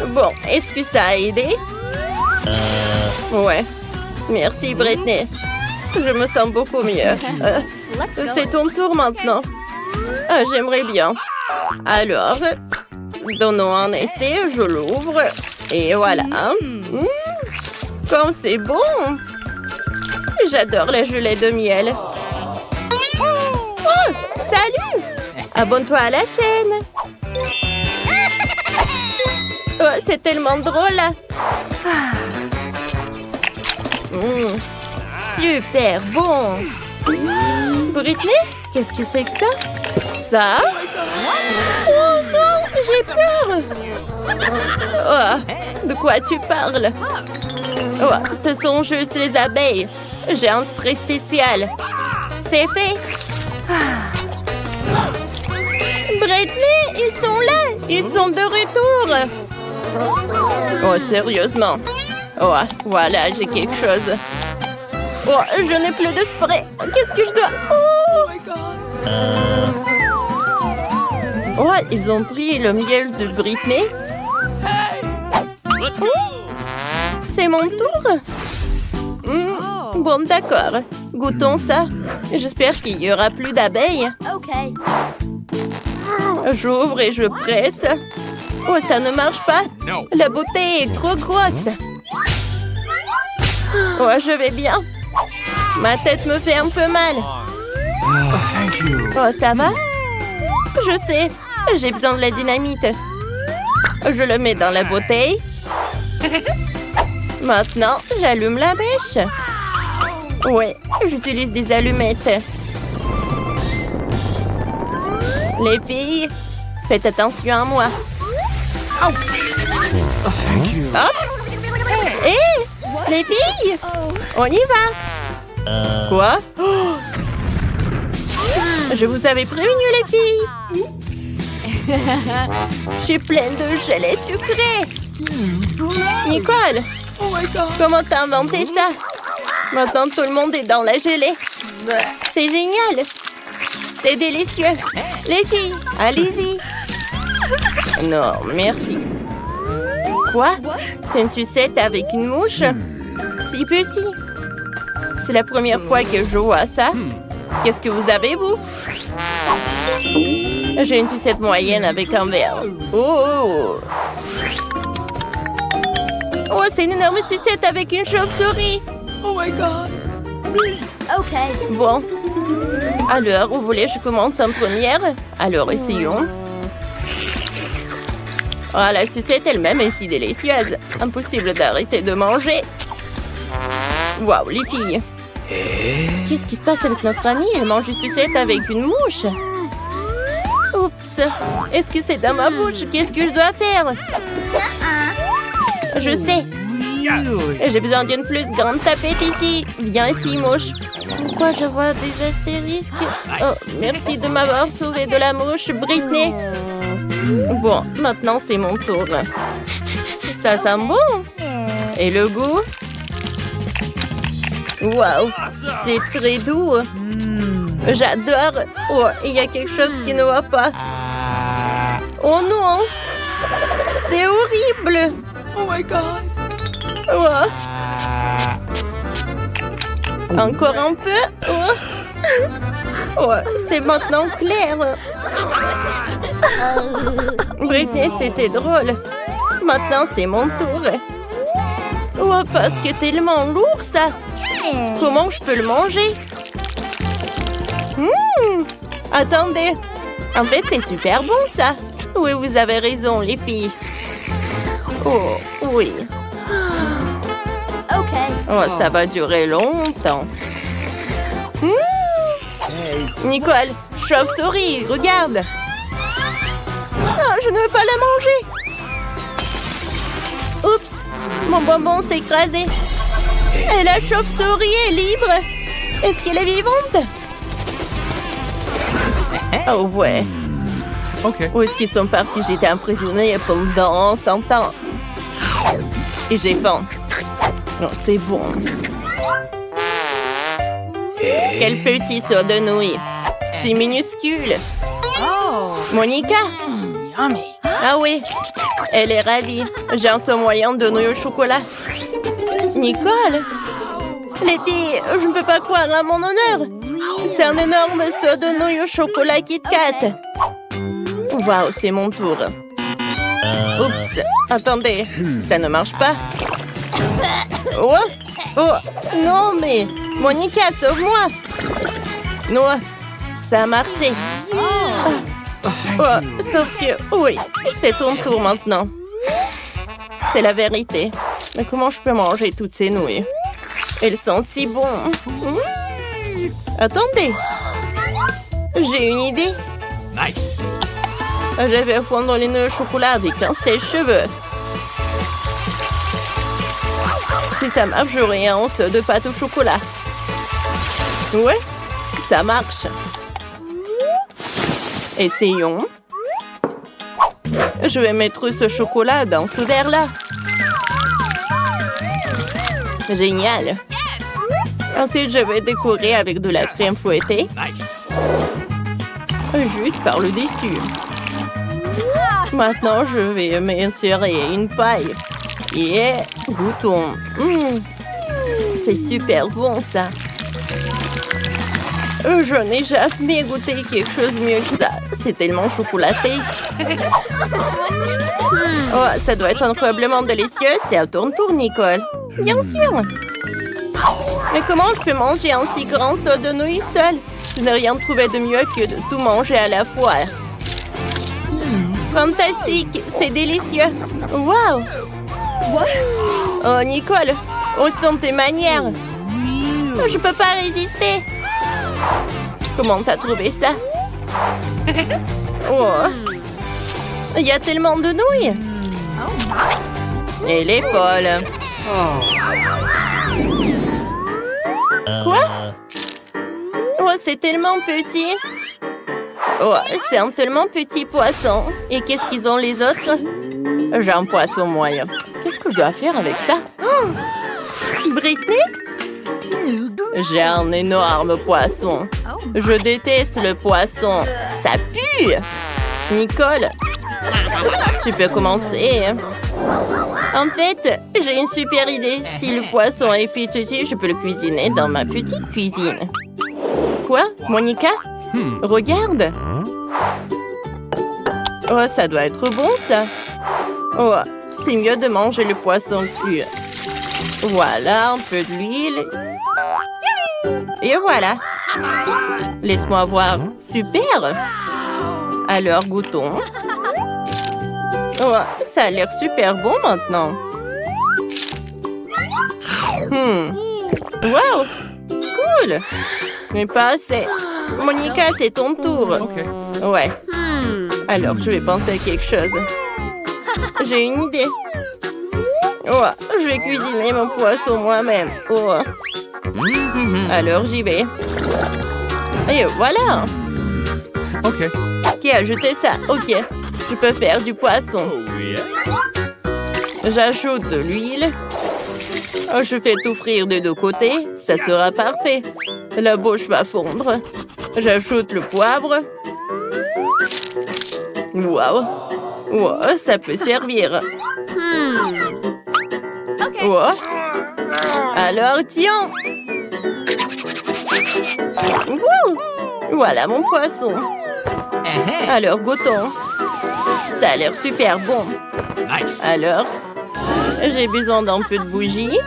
Bon, est-ce que ça a aidé? Ouais. Merci, Britney. Je me sens beaucoup mieux. C'est ton tour maintenant. J'aimerais bien. Alors, donnons un essai, je l'ouvre. Et voilà. Comme c'est bon. J'adore la gelée de miel. Oh, salut! Abonne-toi à la chaîne. Oh, c'est tellement drôle. Super bon. Britney, qu'est-ce que c'est que ça? Ça? Oh non, j'ai peur. Oh, de quoi tu parles? Oh, ce sont juste les abeilles. J'ai un spray spécial. C'est fait. Britney, ils sont là. Ils sont de retour. Oh, sérieusement. Oh, voilà, j'ai quelque chose. Oh, je n'ai plus de spray. Qu'est-ce que je dois... Oh, ils ont pris le miel de Britney. C'est mon tour. Bon, d'accord. Goûtons ça. J'espère qu'il y aura plus d'abeilles. Okay. J'ouvre et je presse. Oh, ça ne marche pas. La bouteille est trop grosse. Oh, je vais bien. Ma tête me fait un peu mal. Oh, ça va? Je sais. J'ai besoin de la dynamite. Je le mets dans la bouteille. Maintenant, j'allume la mèche. Ouais, j'utilise des allumettes. Les filles, faites attention à moi. Hop! Hé! Les filles! On y va! Quoi? Je vous avais prévenu, les filles! Je suis pleine de gelée sucrée! Nicole! Comment t'as inventé ça? Maintenant, tout le monde est dans la gelée. C'est génial! C'est délicieux! Les filles, allez-y! Non, merci. Quoi? C'est une sucette avec une mouche? Si petit. C'est la première fois que je vois ça. Qu'est-ce que vous avez, vous? J'ai une sucette moyenne avec un verre. Oh! Oh, c'est une énorme sucette avec une chauve-souris. Oh my God! Okay. Bon. Alors, vous voulez que je commence en première? Alors, essayons. Oh, la sucette elle-même est si délicieuse. Impossible d'arrêter de manger. Waouh, les filles. Qu'est-ce qui se passe avec notre amie? Elle mange une sucette avec une mouche. Oups. Est-ce que c'est dans ma bouche? Qu'est-ce que je dois faire? Je sais. J'ai besoin d'une plus grande tapette ici. Viens ici, mouche. Pourquoi je vois des astérisques? Oh, merci de m'avoir sauvé de la mouche, Britney. Bon, maintenant c'est mon tour. Ça sent bon. Et le goût? Waouh, c'est très doux. J'adore. Oh, il y a quelque chose qui ne va pas. Oh non, c'est horrible. Oh my God! Oh. Encore un peu. Oh. Oh, c'est maintenant clair. Britney, c'était drôle. Maintenant, c'est mon tour. Oh, parce que tellement lourd, ça. Comment je peux le manger? Attendez. En fait, c'est super bon, ça. Oui, vous avez raison, les filles. Oh, oui. Okay. Oh, ça va durer longtemps. Nicole, chauve-souris, regarde. Oh, je ne veux pas la manger. Oups, mon bonbon s'est écrasé. Et la chauve-souris est libre. Est-ce qu'elle est vivante? Oh ouais. Okay. Où est-ce qu'ils sont partis? J'étais emprisonnée pendant 100 ans. Et j'ai faim. Non, c'est bon. Quel petit saut de nouilles. C'est minuscule. Oh. Monica? Yummy! Ah oui, elle est ravie. J'ai un saut moyen de nouilles au chocolat. Nicole? Les filles, je ne peux pas croire à mon honneur. C'est un énorme saut de nouilles au chocolat Kit Kat. Waouh, c'est mon tour. Oups, attendez, ça ne marche pas. Oh, oh, non mais, Monica, sauve-moi. Non, ça a marché. Oh, sauf que, oui, c'est ton tour maintenant. C'est la vérité. Mais comment je peux manger toutes ces nouilles? Elles sont si bonnes. Attendez. J'ai une idée. Nice! Je vais fondre les nœuds au chocolat avec un sèche-cheveux. Si ça marche, j'aurai un once de pâte au chocolat. Ouais, ça marche. Essayons. Je vais mettre ce chocolat dans ce verre-là. Génial. Ensuite, je vais décorer avec de la crème fouettée. Nice. Juste par le dessus. Maintenant, je vais m'insérer une paille. Et goûtons. C'est super bon, ça. Je n'ai jamais goûté quelque chose de mieux que ça. C'est tellement chocolaté. Oh, ça doit être incroyablement délicieux. C'est à ton tour, Nicole. Bien sûr. Mais comment je peux manger un si grand seau de nouilles seul? Je n'ai rien trouvé de mieux que de tout manger à la fois. Fantastique, c'est délicieux. Wow. Oh, Nicole, où sont tes manières? Je peux pas résister. Comment t'as trouvé ça? Oh. Il y a tellement de nouilles. Elle est folle. Quoi? Oh, c'est tellement petit. Oh, c'est un tellement petit poisson. Et qu'est-ce qu'ils ont les autres? J'ai un poisson moyen. Qu'est-ce que je dois faire avec ça? Oh! Britney? J'ai un énorme poisson. Je déteste le poisson. Ça pue! Nicole, tu peux commencer. En fait, j'ai une super idée. Si le poisson est petit, je peux le cuisiner dans ma petite cuisine. Quoi, Monica? Regarde. Oh, ça doit être bon, ça. Oh, c'est mieux de manger le poisson cru. Voilà, un peu d'huile. Et voilà. Laisse-moi voir. Super. Alors, goûtons. Oh, ça a l'air super bon maintenant. Wow. Cool. Mais pas assez. Monica, c'est ton tour. Ouais. Alors, je vais penser à quelque chose. J'ai une idée. Oh, je vais cuisiner mon poisson moi-même. Oh. Alors, j'y vais. Et voilà. OK. Qui a ajouté ça? OK. Je peux faire du poisson. J'ajoute de l'huile. Oh, je fais tout frire des deux côtés. Ça sera parfait. La bouche va fondre. J'ajoute le poivre. Wow. Wow, ça peut servir. Wow. Alors, tiens. Wow. Voilà mon poisson. Alors, goûtons. Ça a l'air super bon. Nice. Alors, j'ai besoin d'un peu de bougie.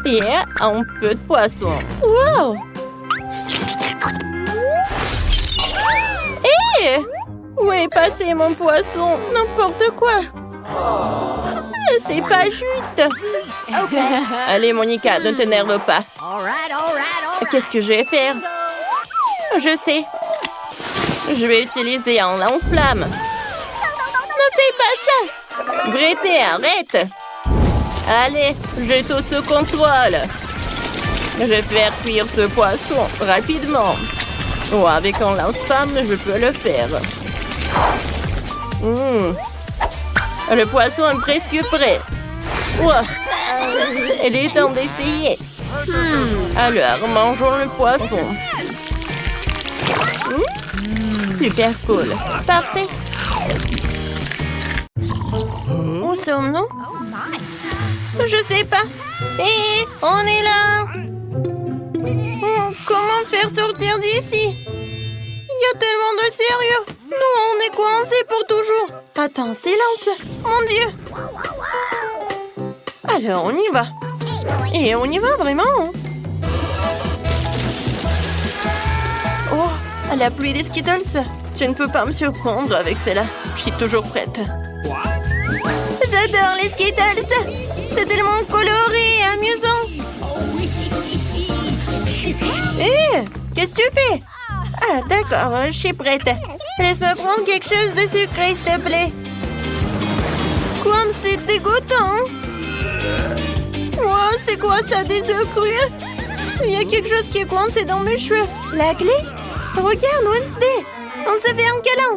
Et un peu de poisson. Wow! Hé! Où est passé mon poisson? N'importe quoi. C'est pas juste. Allez, Monica, ne t'énerve pas. Qu'est-ce que je vais faire? Je sais. Je vais utiliser un lance-flamme. Ne fais pas ça! Britney, arrête! Allez, j'ai tout sous contrôle. Je vais faire cuire ce poisson rapidement. Oh, avec un lance-flamme, je peux le faire. Le poisson est presque prêt. Oh, il est temps d'essayer. Alors, mangeons le poisson. Super cool. Parfait. Où sommes-nous? Je sais pas. Hé, on est là. Comment faire sortir d'ici? Il y a tellement de sérieux. Nous, on est coincés pour toujours. Attends, silence. Mon Dieu. Alors, on y va. Et on y va vraiment. Oh, la pluie des Skittles. Je ne peux pas me surprendre avec celle-là. Je suis toujours prête. J'adore les Skittles. C'est tellement coloré et amusant. Hé, qu'est-ce que tu fais? Ah, d'accord, je suis prête. Laisse-moi prendre quelque chose de sucré, s'il te plaît. Comme c'est dégoûtant. Oh, c'est quoi ça, des œufs crus? Il y a quelque chose qui est coincé dans mes cheveux. La clé? Regarde, Wednesday. On se fait un câlin.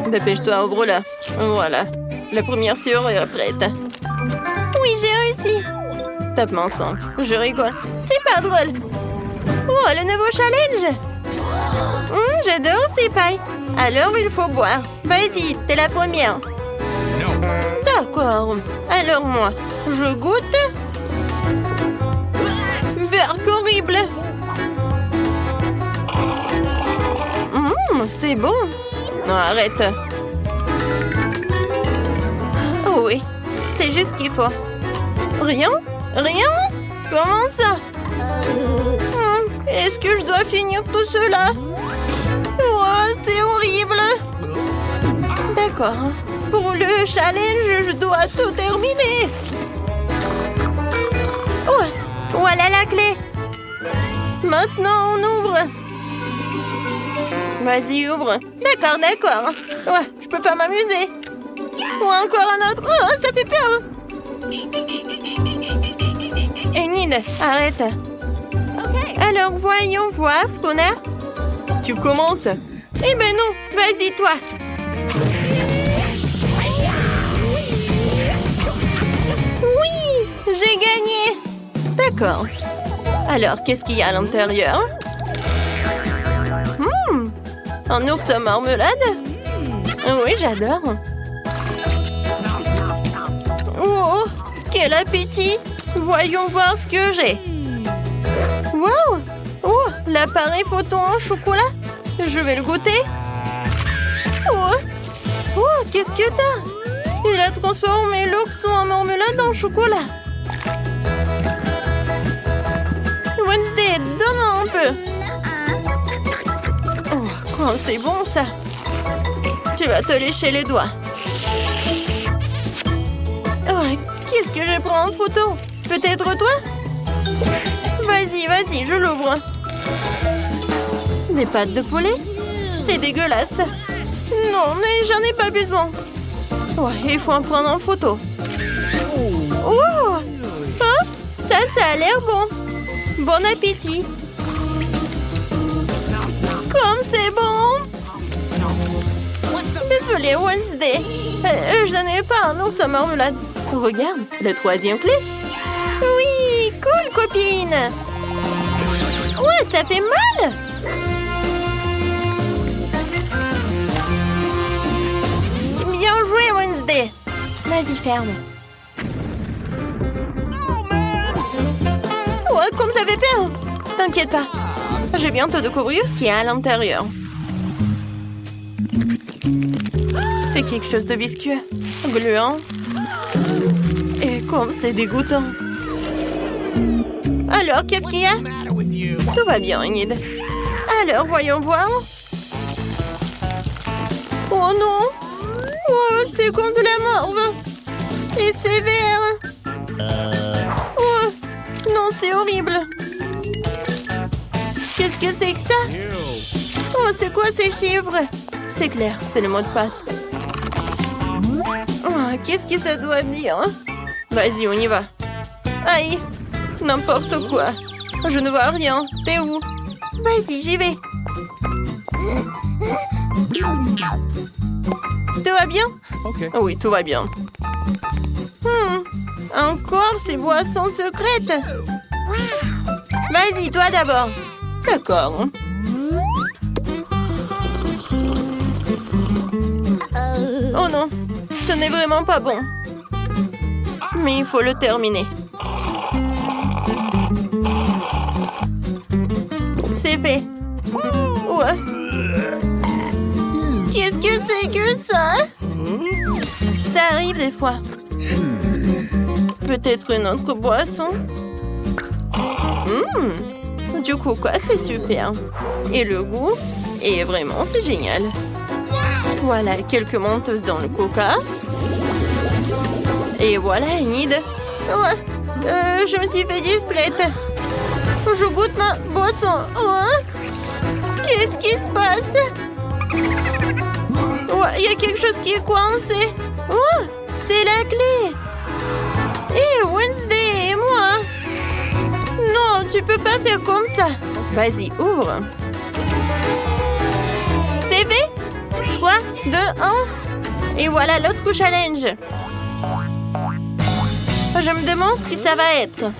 Dépêche-toi, ouvre-la. Voilà. La première serrure est prête. Oui, j'ai réussi. Tape-moi ensemble. Je rigole. C'est pas drôle. Oh, le nouveau challenge. J'adore ces pailles. Alors, il faut boire. Vas-y, t'es la première. D'accord. Alors moi, je goûte. Verre horrible. C'est bon. Non, arrête. Oh oui, c'est juste ce qu'il faut. Rien? Rien? Comment ça? Est-ce que je dois finir tout cela? Oh, c'est horrible. D'accord. Pour le challenge, je dois tout terminer. Oh, voilà la clé. Maintenant, on ouvre. Vas-y, ouvre. D'accord, d'accord. Ouais, je peux pas m'amuser. Ou encore un autre. Oh, ça fait peur. Enid, arrête. Alors, voyons voir ce qu'on a. Tu commences? Eh ben non, vas-y, toi. Oui, j'ai gagné. D'accord. Alors, qu'est-ce qu'il y a à l'intérieur? Un ours à marmelade? Oui, j'adore. Oh, quel appétit! Voyons voir ce que j'ai. Wow! Oh, l'appareil photo en chocolat. Je vais le goûter. Oh, qu'est-ce que t'as? Il a transformé l'ours en marmelade en chocolat. Wednesday, donne un peu. Oh, c'est bon ça. Tu vas te lécher les doigts. Oh, qu'est-ce que je prends en photo? Peut-être toi? Vas-y, vas-y, je l'ouvre. Des pâtes de poulet? C'est dégueulasse. Non, mais j'en ai pas besoin. Ouais, il faut en prendre en photo. Oh, ça a l'air bon. Bon appétit. Comme c'est bon. Désolée, Wednesday. Je n'en ai pas un ours à marmelade. Regarde, la troisième clé. Oui, cool, copine. Ouais, ça fait mal. Bien joué, Wednesday. Vas-y, ferme. Ouais, comme ça fait peur. T'inquiète pas. Je vais bientôt découvrir ce qu'il y a à l'intérieur. C'est quelque chose de visqueux, gluant. Et comme c'est dégoûtant. Alors, qu'est-ce qu'il y a? Tout va bien, Enid. Alors, voyons voir. Oh non! Oh, c'est comme de la morve. Et c'est vert. Oh, non, c'est horrible. Qu'est-ce que c'est que ça? Oh, c'est quoi ces chiffres? C'est clair, c'est le mot de passe. Oh, qu'est-ce que ça doit dire? Vas-y, on y va. Aïe, n'importe quoi. Je ne vois rien. T'es où? Vas-y, j'y vais. Tout va bien? Okay. Oui, tout va bien. Encore ces boissons secrètes. Vas-y, toi d'abord. D'accord. Oh non, ce n'est vraiment pas bon. Mais il faut le terminer. C'est fait. Ouais. Qu'est-ce que c'est que ça? Ça arrive des fois. Peut-être une autre boisson? Du coup, quoi, c'est super. Et le goût? Et vraiment, c'est génial. Voilà, quelques menteuses dans le coca. Et voilà, Enid. Ouais, je me suis fait distraite. Je goûte ma boisson. Ouais. y a quelque chose qui est coincé. Oh, c'est la clé. Hé, Wednesday, et moi? Non, tu peux pas faire comme ça. Vas-y, ouvre. C'est fait? 3, 2, 1. Et voilà l'autre challenge. Je me demande ce que ça va être.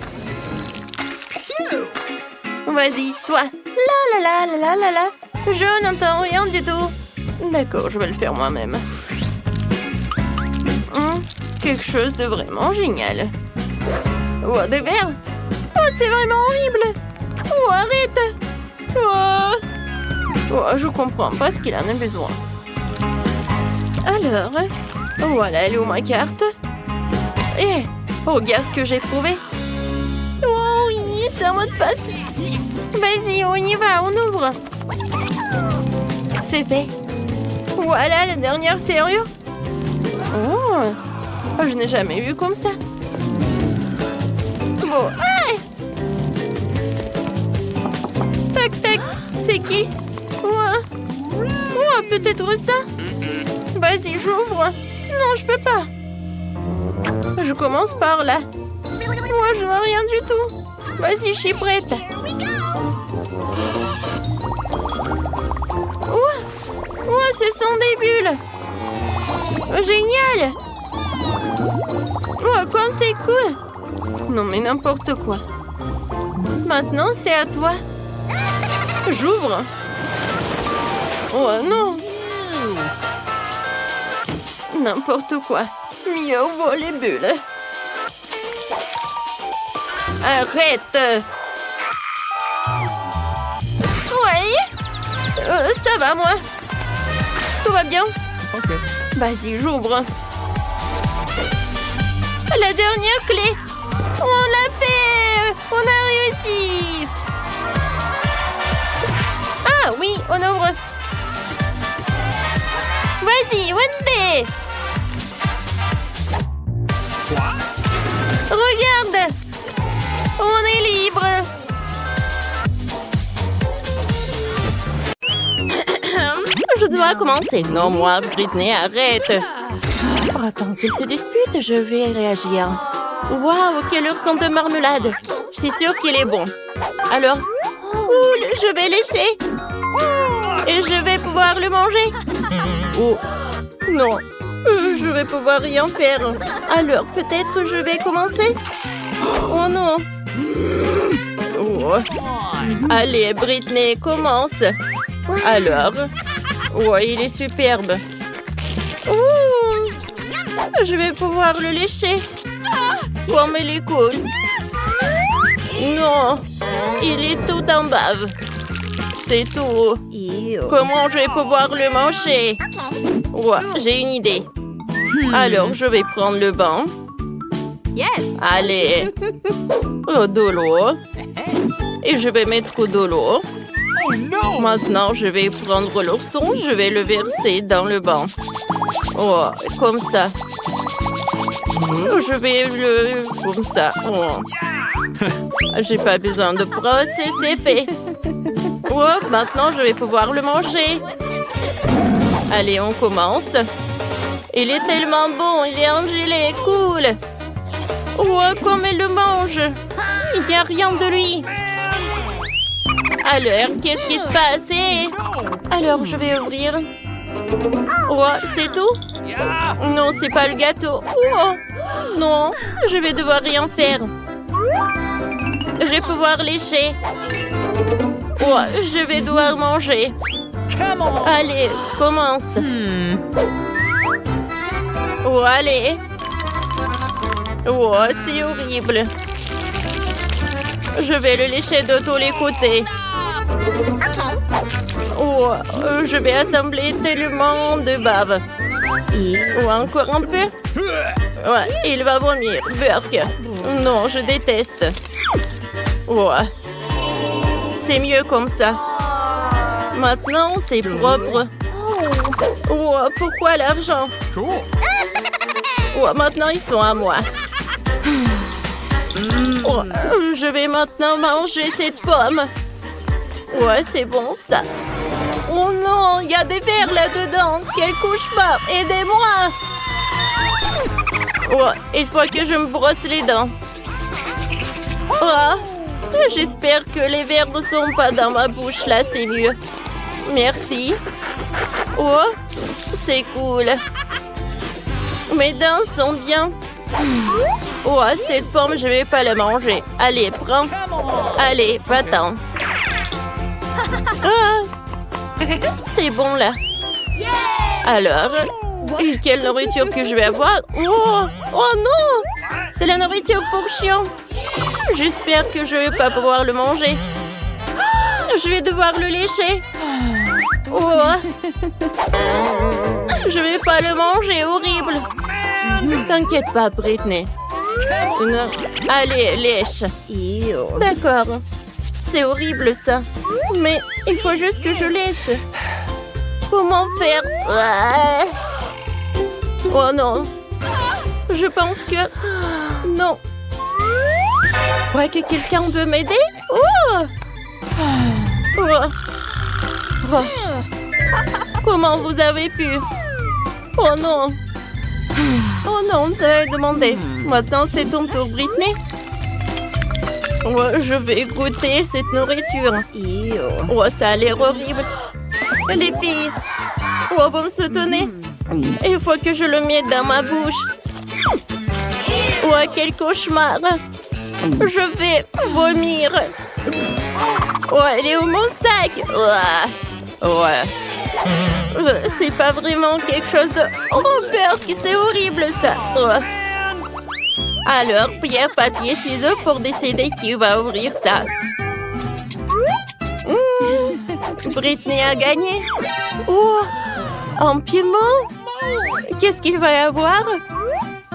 Vas-y, toi. La la la la la la. Je n'entends rien du tout. D'accord, je vais le faire moi-même. Quelque chose de vraiment génial. Oh, des verres. Oh, c'est vraiment horrible. Oh, arrête. Oh, je comprends pas ce qu'il en a besoin. Alors, voilà, elle est où ma carte? Eh, regarde ce que j'ai trouvé. Oh oui, c'est un mot de passe. Vas-y, on y va, on ouvre. C'est fait. Voilà la dernière sérieux. Oh, je n'ai jamais vu comme ça. Bon, hey! Tac, tac, c'est qui? Oh, peut-être ça? Vas-y, j'ouvre. Non, je peux pas. Je commence par là. Moi, je vois rien du tout. Vas-y, je suis prête. Oh, ce sont des bulles. Oh, génial. Oh, comme c'est cool. Non, mais n'importe quoi. Maintenant, c'est à toi. J'ouvre. Oh non. N'importe quoi. Mieux vaut les bulles. Arrête. Ouais. Ça va, moi. Tout va bien? Ok. Vas-y, j'ouvre. La dernière clé. On l'a fait. On a réussi. Ah oui, on ouvre. Vas-y, Wednesday. Regarde. On est libre. Je dois commencer. Non, moi, Britney, arrête. Oh, attends qu'ils se disputent, je vais réagir. Waouh, quelle heure de marmelade. Je suis sûre qu'il est bon. Alors, cool, je vais lécher. Et je vais pouvoir le manger. Oh, non. Je vais pouvoir rien faire. Alors, peut-être je vais commencer. Oh non. Oh. Allez, Britney, commence. Alors. Oh, il est superbe. Oh. Je vais pouvoir le lécher. Comme il est cool. Non. Il est tout en bave. C'est tout. Comment je vais pouvoir le manger? Ouais, j'ai une idée. Alors, je vais prendre le banc. Yes. Allez. De l'eau. Et je vais mettre de l'eau. Oh no! Maintenant, je vais prendre l'ourson. Je vais le verser dans le banc. Oh, comme ça. Je vais le... Comme ça. Oh. J'ai pas besoin de brosse et c'est fait. Oh, maintenant, je vais pouvoir le manger. Allez, on commence. Il est tellement bon, il est en gelée, cool. Oh, comme il le mange. Il n'y a rien de lui. Alors, qu'est-ce qui se passe? Alors, je vais ouvrir. Oh, c'est tout? Non, c'est pas le gâteau. Oh, non, je vais devoir rien faire. Je vais pouvoir lécher. Oh, je vais devoir manger. Allez, commence. Oh, allez. Oh, c'est horrible. Je vais le lécher de tous les côtés. Oh, je vais assembler tellement de bave. Oh, encore un peu. Ouais, il va vomir. Burk. Non, je déteste. Oh, c'est mieux comme ça. Maintenant, c'est propre. Oh, pourquoi l'argent? Cool. Oh, maintenant, ils sont à moi. Oh, je vais maintenant manger cette pomme. Ouais, c'est bon ça. Oh non, il y a des vers là-dedans. Quel cauchemar. Aidez-moi. Oh, il faut que je me brosse les dents. Oh, j'espère que les vers ne sont pas dans ma bouche. Là, c'est mieux. Merci. Oh, c'est cool. Mes dents sont bien. Oh, cette pomme, je vais pas la manger. Allez, prends. Allez, va-t'en. Ah, c'est bon, là. Alors, quelle nourriture que je vais avoir? Oh, oh non! C'est la nourriture pour chien. J'espère que je vais pas pouvoir le manger. Je vais devoir le lécher. Oh. Je vais pas le manger, horrible. T'inquiète pas, Britney. Non. Allez, lèche. D'accord. C'est horrible, ça. Mais il faut juste que je lèche. Comment faire? Oh non. Je pense que... Non. Ouais, que quelqu'un veut m'aider? Oh! Oh. Oh. Comment vous avez pu? Oh non. Oh non, t'as demandé. Maintenant, c'est ton tour, Britney. Ouais, je vais goûter cette nourriture. Oh, ça a l'air horrible. Les filles. Oh, vous me soutenez? Il faut que je le mette dans ma bouche. Oh, quel cauchemar. Je vais vomir. Oh, elle est où mon sac? Ouais. C'est pas vraiment quelque chose de... Oh, peur, c'est horrible, ça. Oh. Alors, pierre, papier, ciseaux pour décider qui va ouvrir ça. Britney a gagné. Oh, un piment. Qu'est-ce qu'il va y avoir?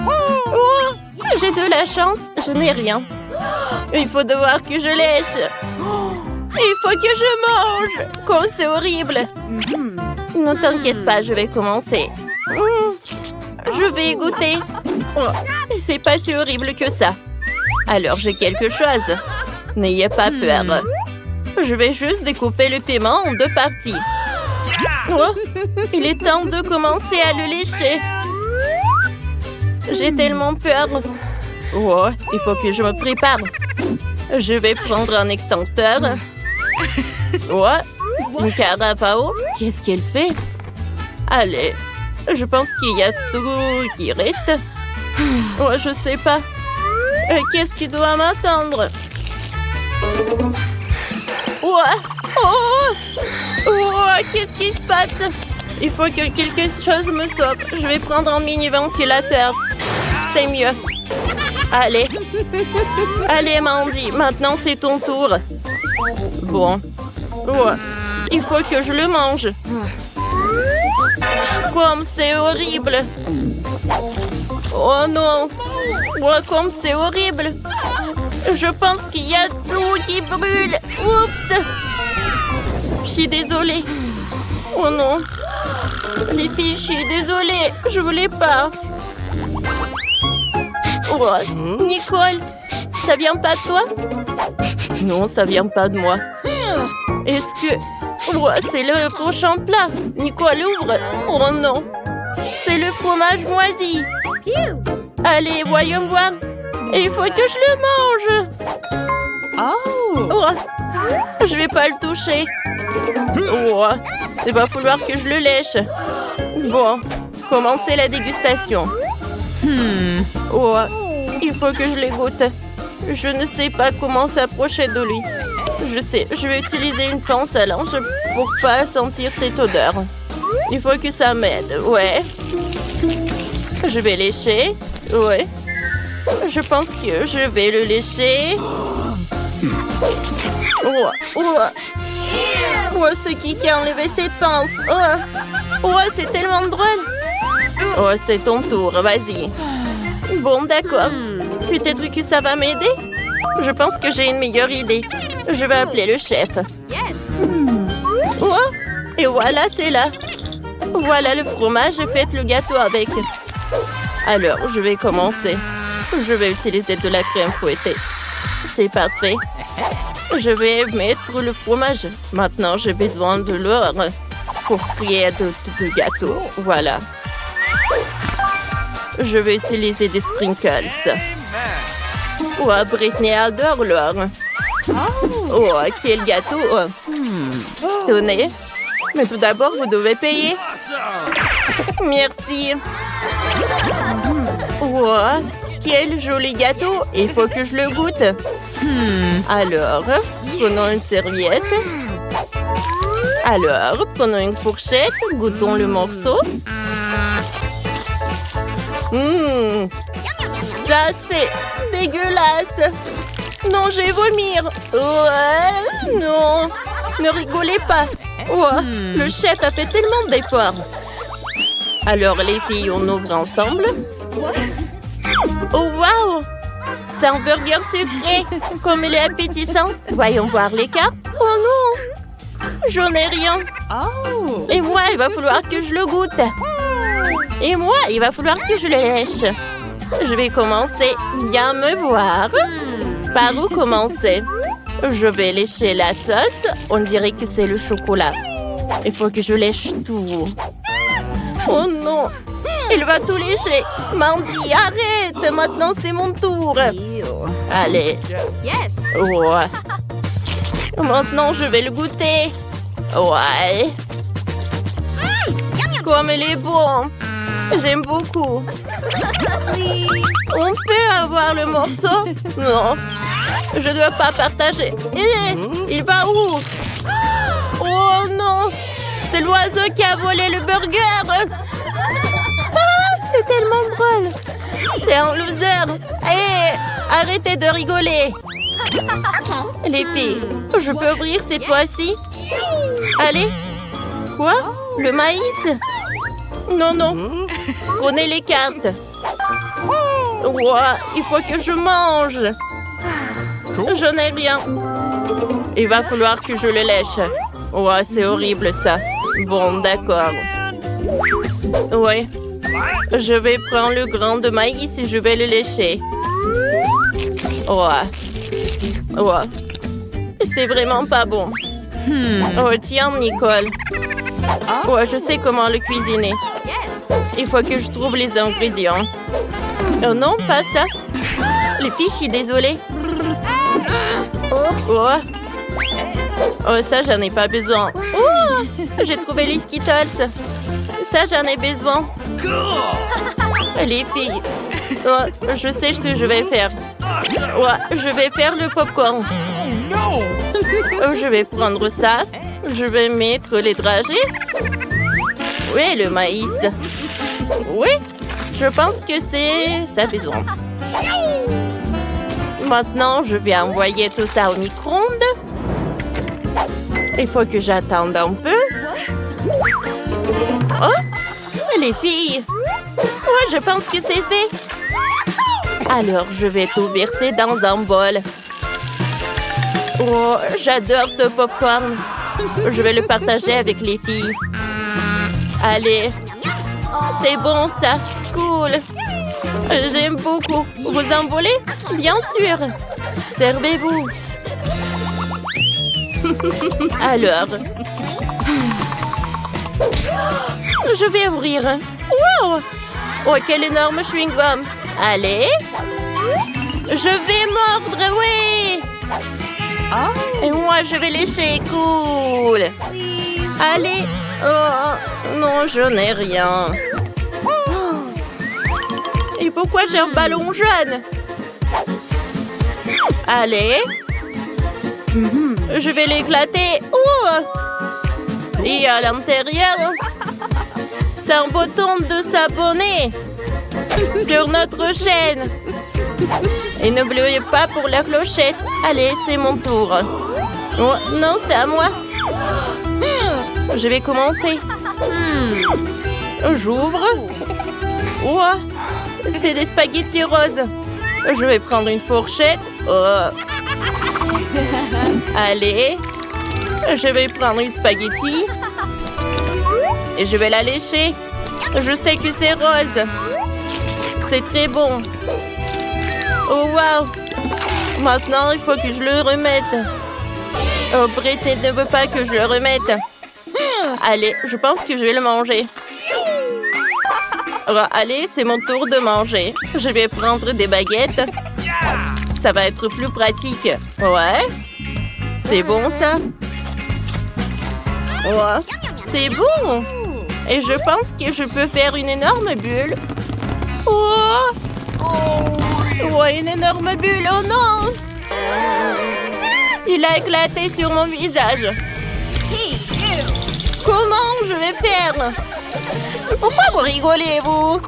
Oh, j'ai de la chance, je n'ai rien. Il faut devoir que je lèche. Il faut que je mange. Oh, c'est horrible. Ne t'inquiète pas, je vais commencer. Je vais goûter. Oh, c'est pas si horrible que ça. Alors, j'ai quelque chose. N'ayez pas peur. Je vais juste découper le piment en 2 parties. Oh, il est temps de commencer à le lécher. J'ai tellement peur. Oh, il faut que je me prépare. Je vais prendre un extincteur. Oh, une carafe à eau. Qu'est-ce qu'elle fait? Allez, je pense qu'il y a tout qui reste. Oh, je sais pas. Qu'est-ce qui doit m'attendre? Oh, oh, oh, qu'est-ce qui se passe? Il faut que quelque chose me sauve. Je vais prendre un mini-ventilateur. C'est mieux. Allez. Allez, Mandy. Maintenant, c'est ton tour. Bon. Oh, il faut que je le mange. Comme c'est horrible. Oh non. Oh, comme c'est horrible. Je pense qu'il y a tout qui brûle. Oups. Je suis désolée. Oh non. Les filles, je suis désolée. Je voulais pas. Oh, Nicole, ça vient pas de toi? Non, ça vient pas de moi. Est-ce que... Oh, c'est le prochain plat. Nicole, ouvre. Oh non. C'est le fromage moisi. Allez, voyons voir. Il faut que je le mange. Oh. Je vais pas le toucher. Oh. Il va falloir que je le lèche. Bon, commencez la dégustation. Oh. Il faut que je les goûte. Je ne sais pas comment s'approcher de lui. Je sais, je vais utiliser une pince à linge pour pas sentir cette odeur. Il faut que ça m'aide, ouais. Je vais lécher, ouais. Je pense que je vais le lécher. Oh, oh. Oh, c'est qui a enlevé cette pince? Oh, oh, c'est tellement drôle. Oh, c'est ton tour, vas-y. Bon, d'accord. Peut-être que ça va m'aider? Je pense que j'ai une meilleure idée. Je vais appeler le chef. Oh, et voilà, c'est là. Voilà le fromage et faites le gâteau avec. Alors, je vais commencer. Je vais utiliser de la crème fouettée. C'est parfait. Je vais mettre le fromage. Maintenant, j'ai besoin de l'or pour créer de gâteaux. Voilà. Je vais utiliser des sprinkles. Oh, Britney adore l'or. Oh, quel gâteau. Tenez. Mais tout d'abord, vous devez payer. Merci. Oh, quel joli gâteau. Il faut que je le goûte. Alors, prenons une serviette. Alors, prenons une fourchette. Goûtons le morceau. Ça, c'est dégueulasse. Non, je vais vomir. Ouais, non. Ne rigolez pas. Oh, le chef a fait tellement d'efforts. Alors, les filles, on ouvre ensemble. Oh, wow! C'est un burger sucré. Comme il est appétissant. Voyons voir les cartes. Oh non! J'en ai rien. Et moi, il va falloir que je le goûte. Et moi, il va falloir que je le lèche. Je vais commencer. Viens me voir. Par où commencer? Je vais lécher la sauce. On dirait que c'est le chocolat. Il faut que je lèche tout. Oh non! Il va tout lécher. Mandy, arrête! Maintenant, c'est mon tour. Allez. Yes. Ouais. Maintenant, je vais le goûter. Ouais. Comme il est bon. J'aime beaucoup. On peut avoir le morceau? Non. Je ne dois pas partager. Il va où? Oh non! C'est l'oiseau qui a volé le burger! C'est tellement drôle! C'est un loser! Hé! Arrêtez de rigoler! Les filles, je peux ouvrir cette fois-ci? Allez! Quoi? Le maïs? Non, non! Prenez les cartes! Ouah, il faut que je mange! Je n'ai rien! Il va falloir que je le lèche! Ouah, c'est horrible ça! Bon, d'accord. Ouais. Je vais prendre le grain de maïs et je vais le lécher. Ouais. Ouais. C'est vraiment pas bon. Oh, tiens, Nicole. Ouais, je sais comment le cuisiner. Il faut que je trouve les ingrédients. Oh non, pas ça. Les filles, je suis désolée. Ouais. Oh, ça, j'en ai pas besoin. Oh, j'ai trouvé les Skittles. Ça, j'en ai besoin. Les filles. Oh, je sais ce que je vais faire. Ouais, je vais faire le popcorn. Oh, je vais prendre ça. Je vais mettre les dragées. Oui, le maïs. Oui, je pense que c'est ça besoin. Maintenant, je vais envoyer tout ça au micro-ondes. Il faut que j'attende un peu. Oh, les filles. Ouais, je pense que c'est fait. Alors, je vais tout verser dans un bol. Oh, j'adore ce popcorn. Je vais le partager avec les filles. Allez. C'est bon, ça. Cool. J'aime beaucoup. Vous en voulez? Bien sûr. Servez-vous. Alors. Je vais ouvrir. Wow! Oh, quel énorme chewing-gum. Allez. Je vais mordre, oui. Et moi, je vais lécher. Cool. Allez. Oh, non, je n'ai rien. Et pourquoi j'ai un ballon jaune? Allez. Je vais l'éclater. Oh! Et à l'intérieur, c'est un bouton de s'abonner sur notre chaîne. Et n'oubliez pas pour la clochette. Allez, c'est mon tour. Oh, non, c'est à moi. Je vais commencer. J'ouvre. Oh, c'est des spaghettis roses. Je vais prendre une fourchette. Oh. Allez. Je vais prendre une spaghetti. Et je vais la lécher. Je sais que c'est rose. C'est très bon. Oh, wow. Maintenant, il faut que je le remette. Oh, Britney ne veut pas que je le remette. Allez, je pense que je vais le manger. Oh, allez, c'est mon tour de manger. Je vais prendre des baguettes. Ça va être plus pratique. Ouais. C'est bon, ça? Ouais. C'est bon. Et je pense que je peux faire une énorme bulle. Oh! Ouais, une énorme bulle. Oh non! Il a éclaté sur mon visage. Comment je vais faire? Pourquoi vous rigolez, vous?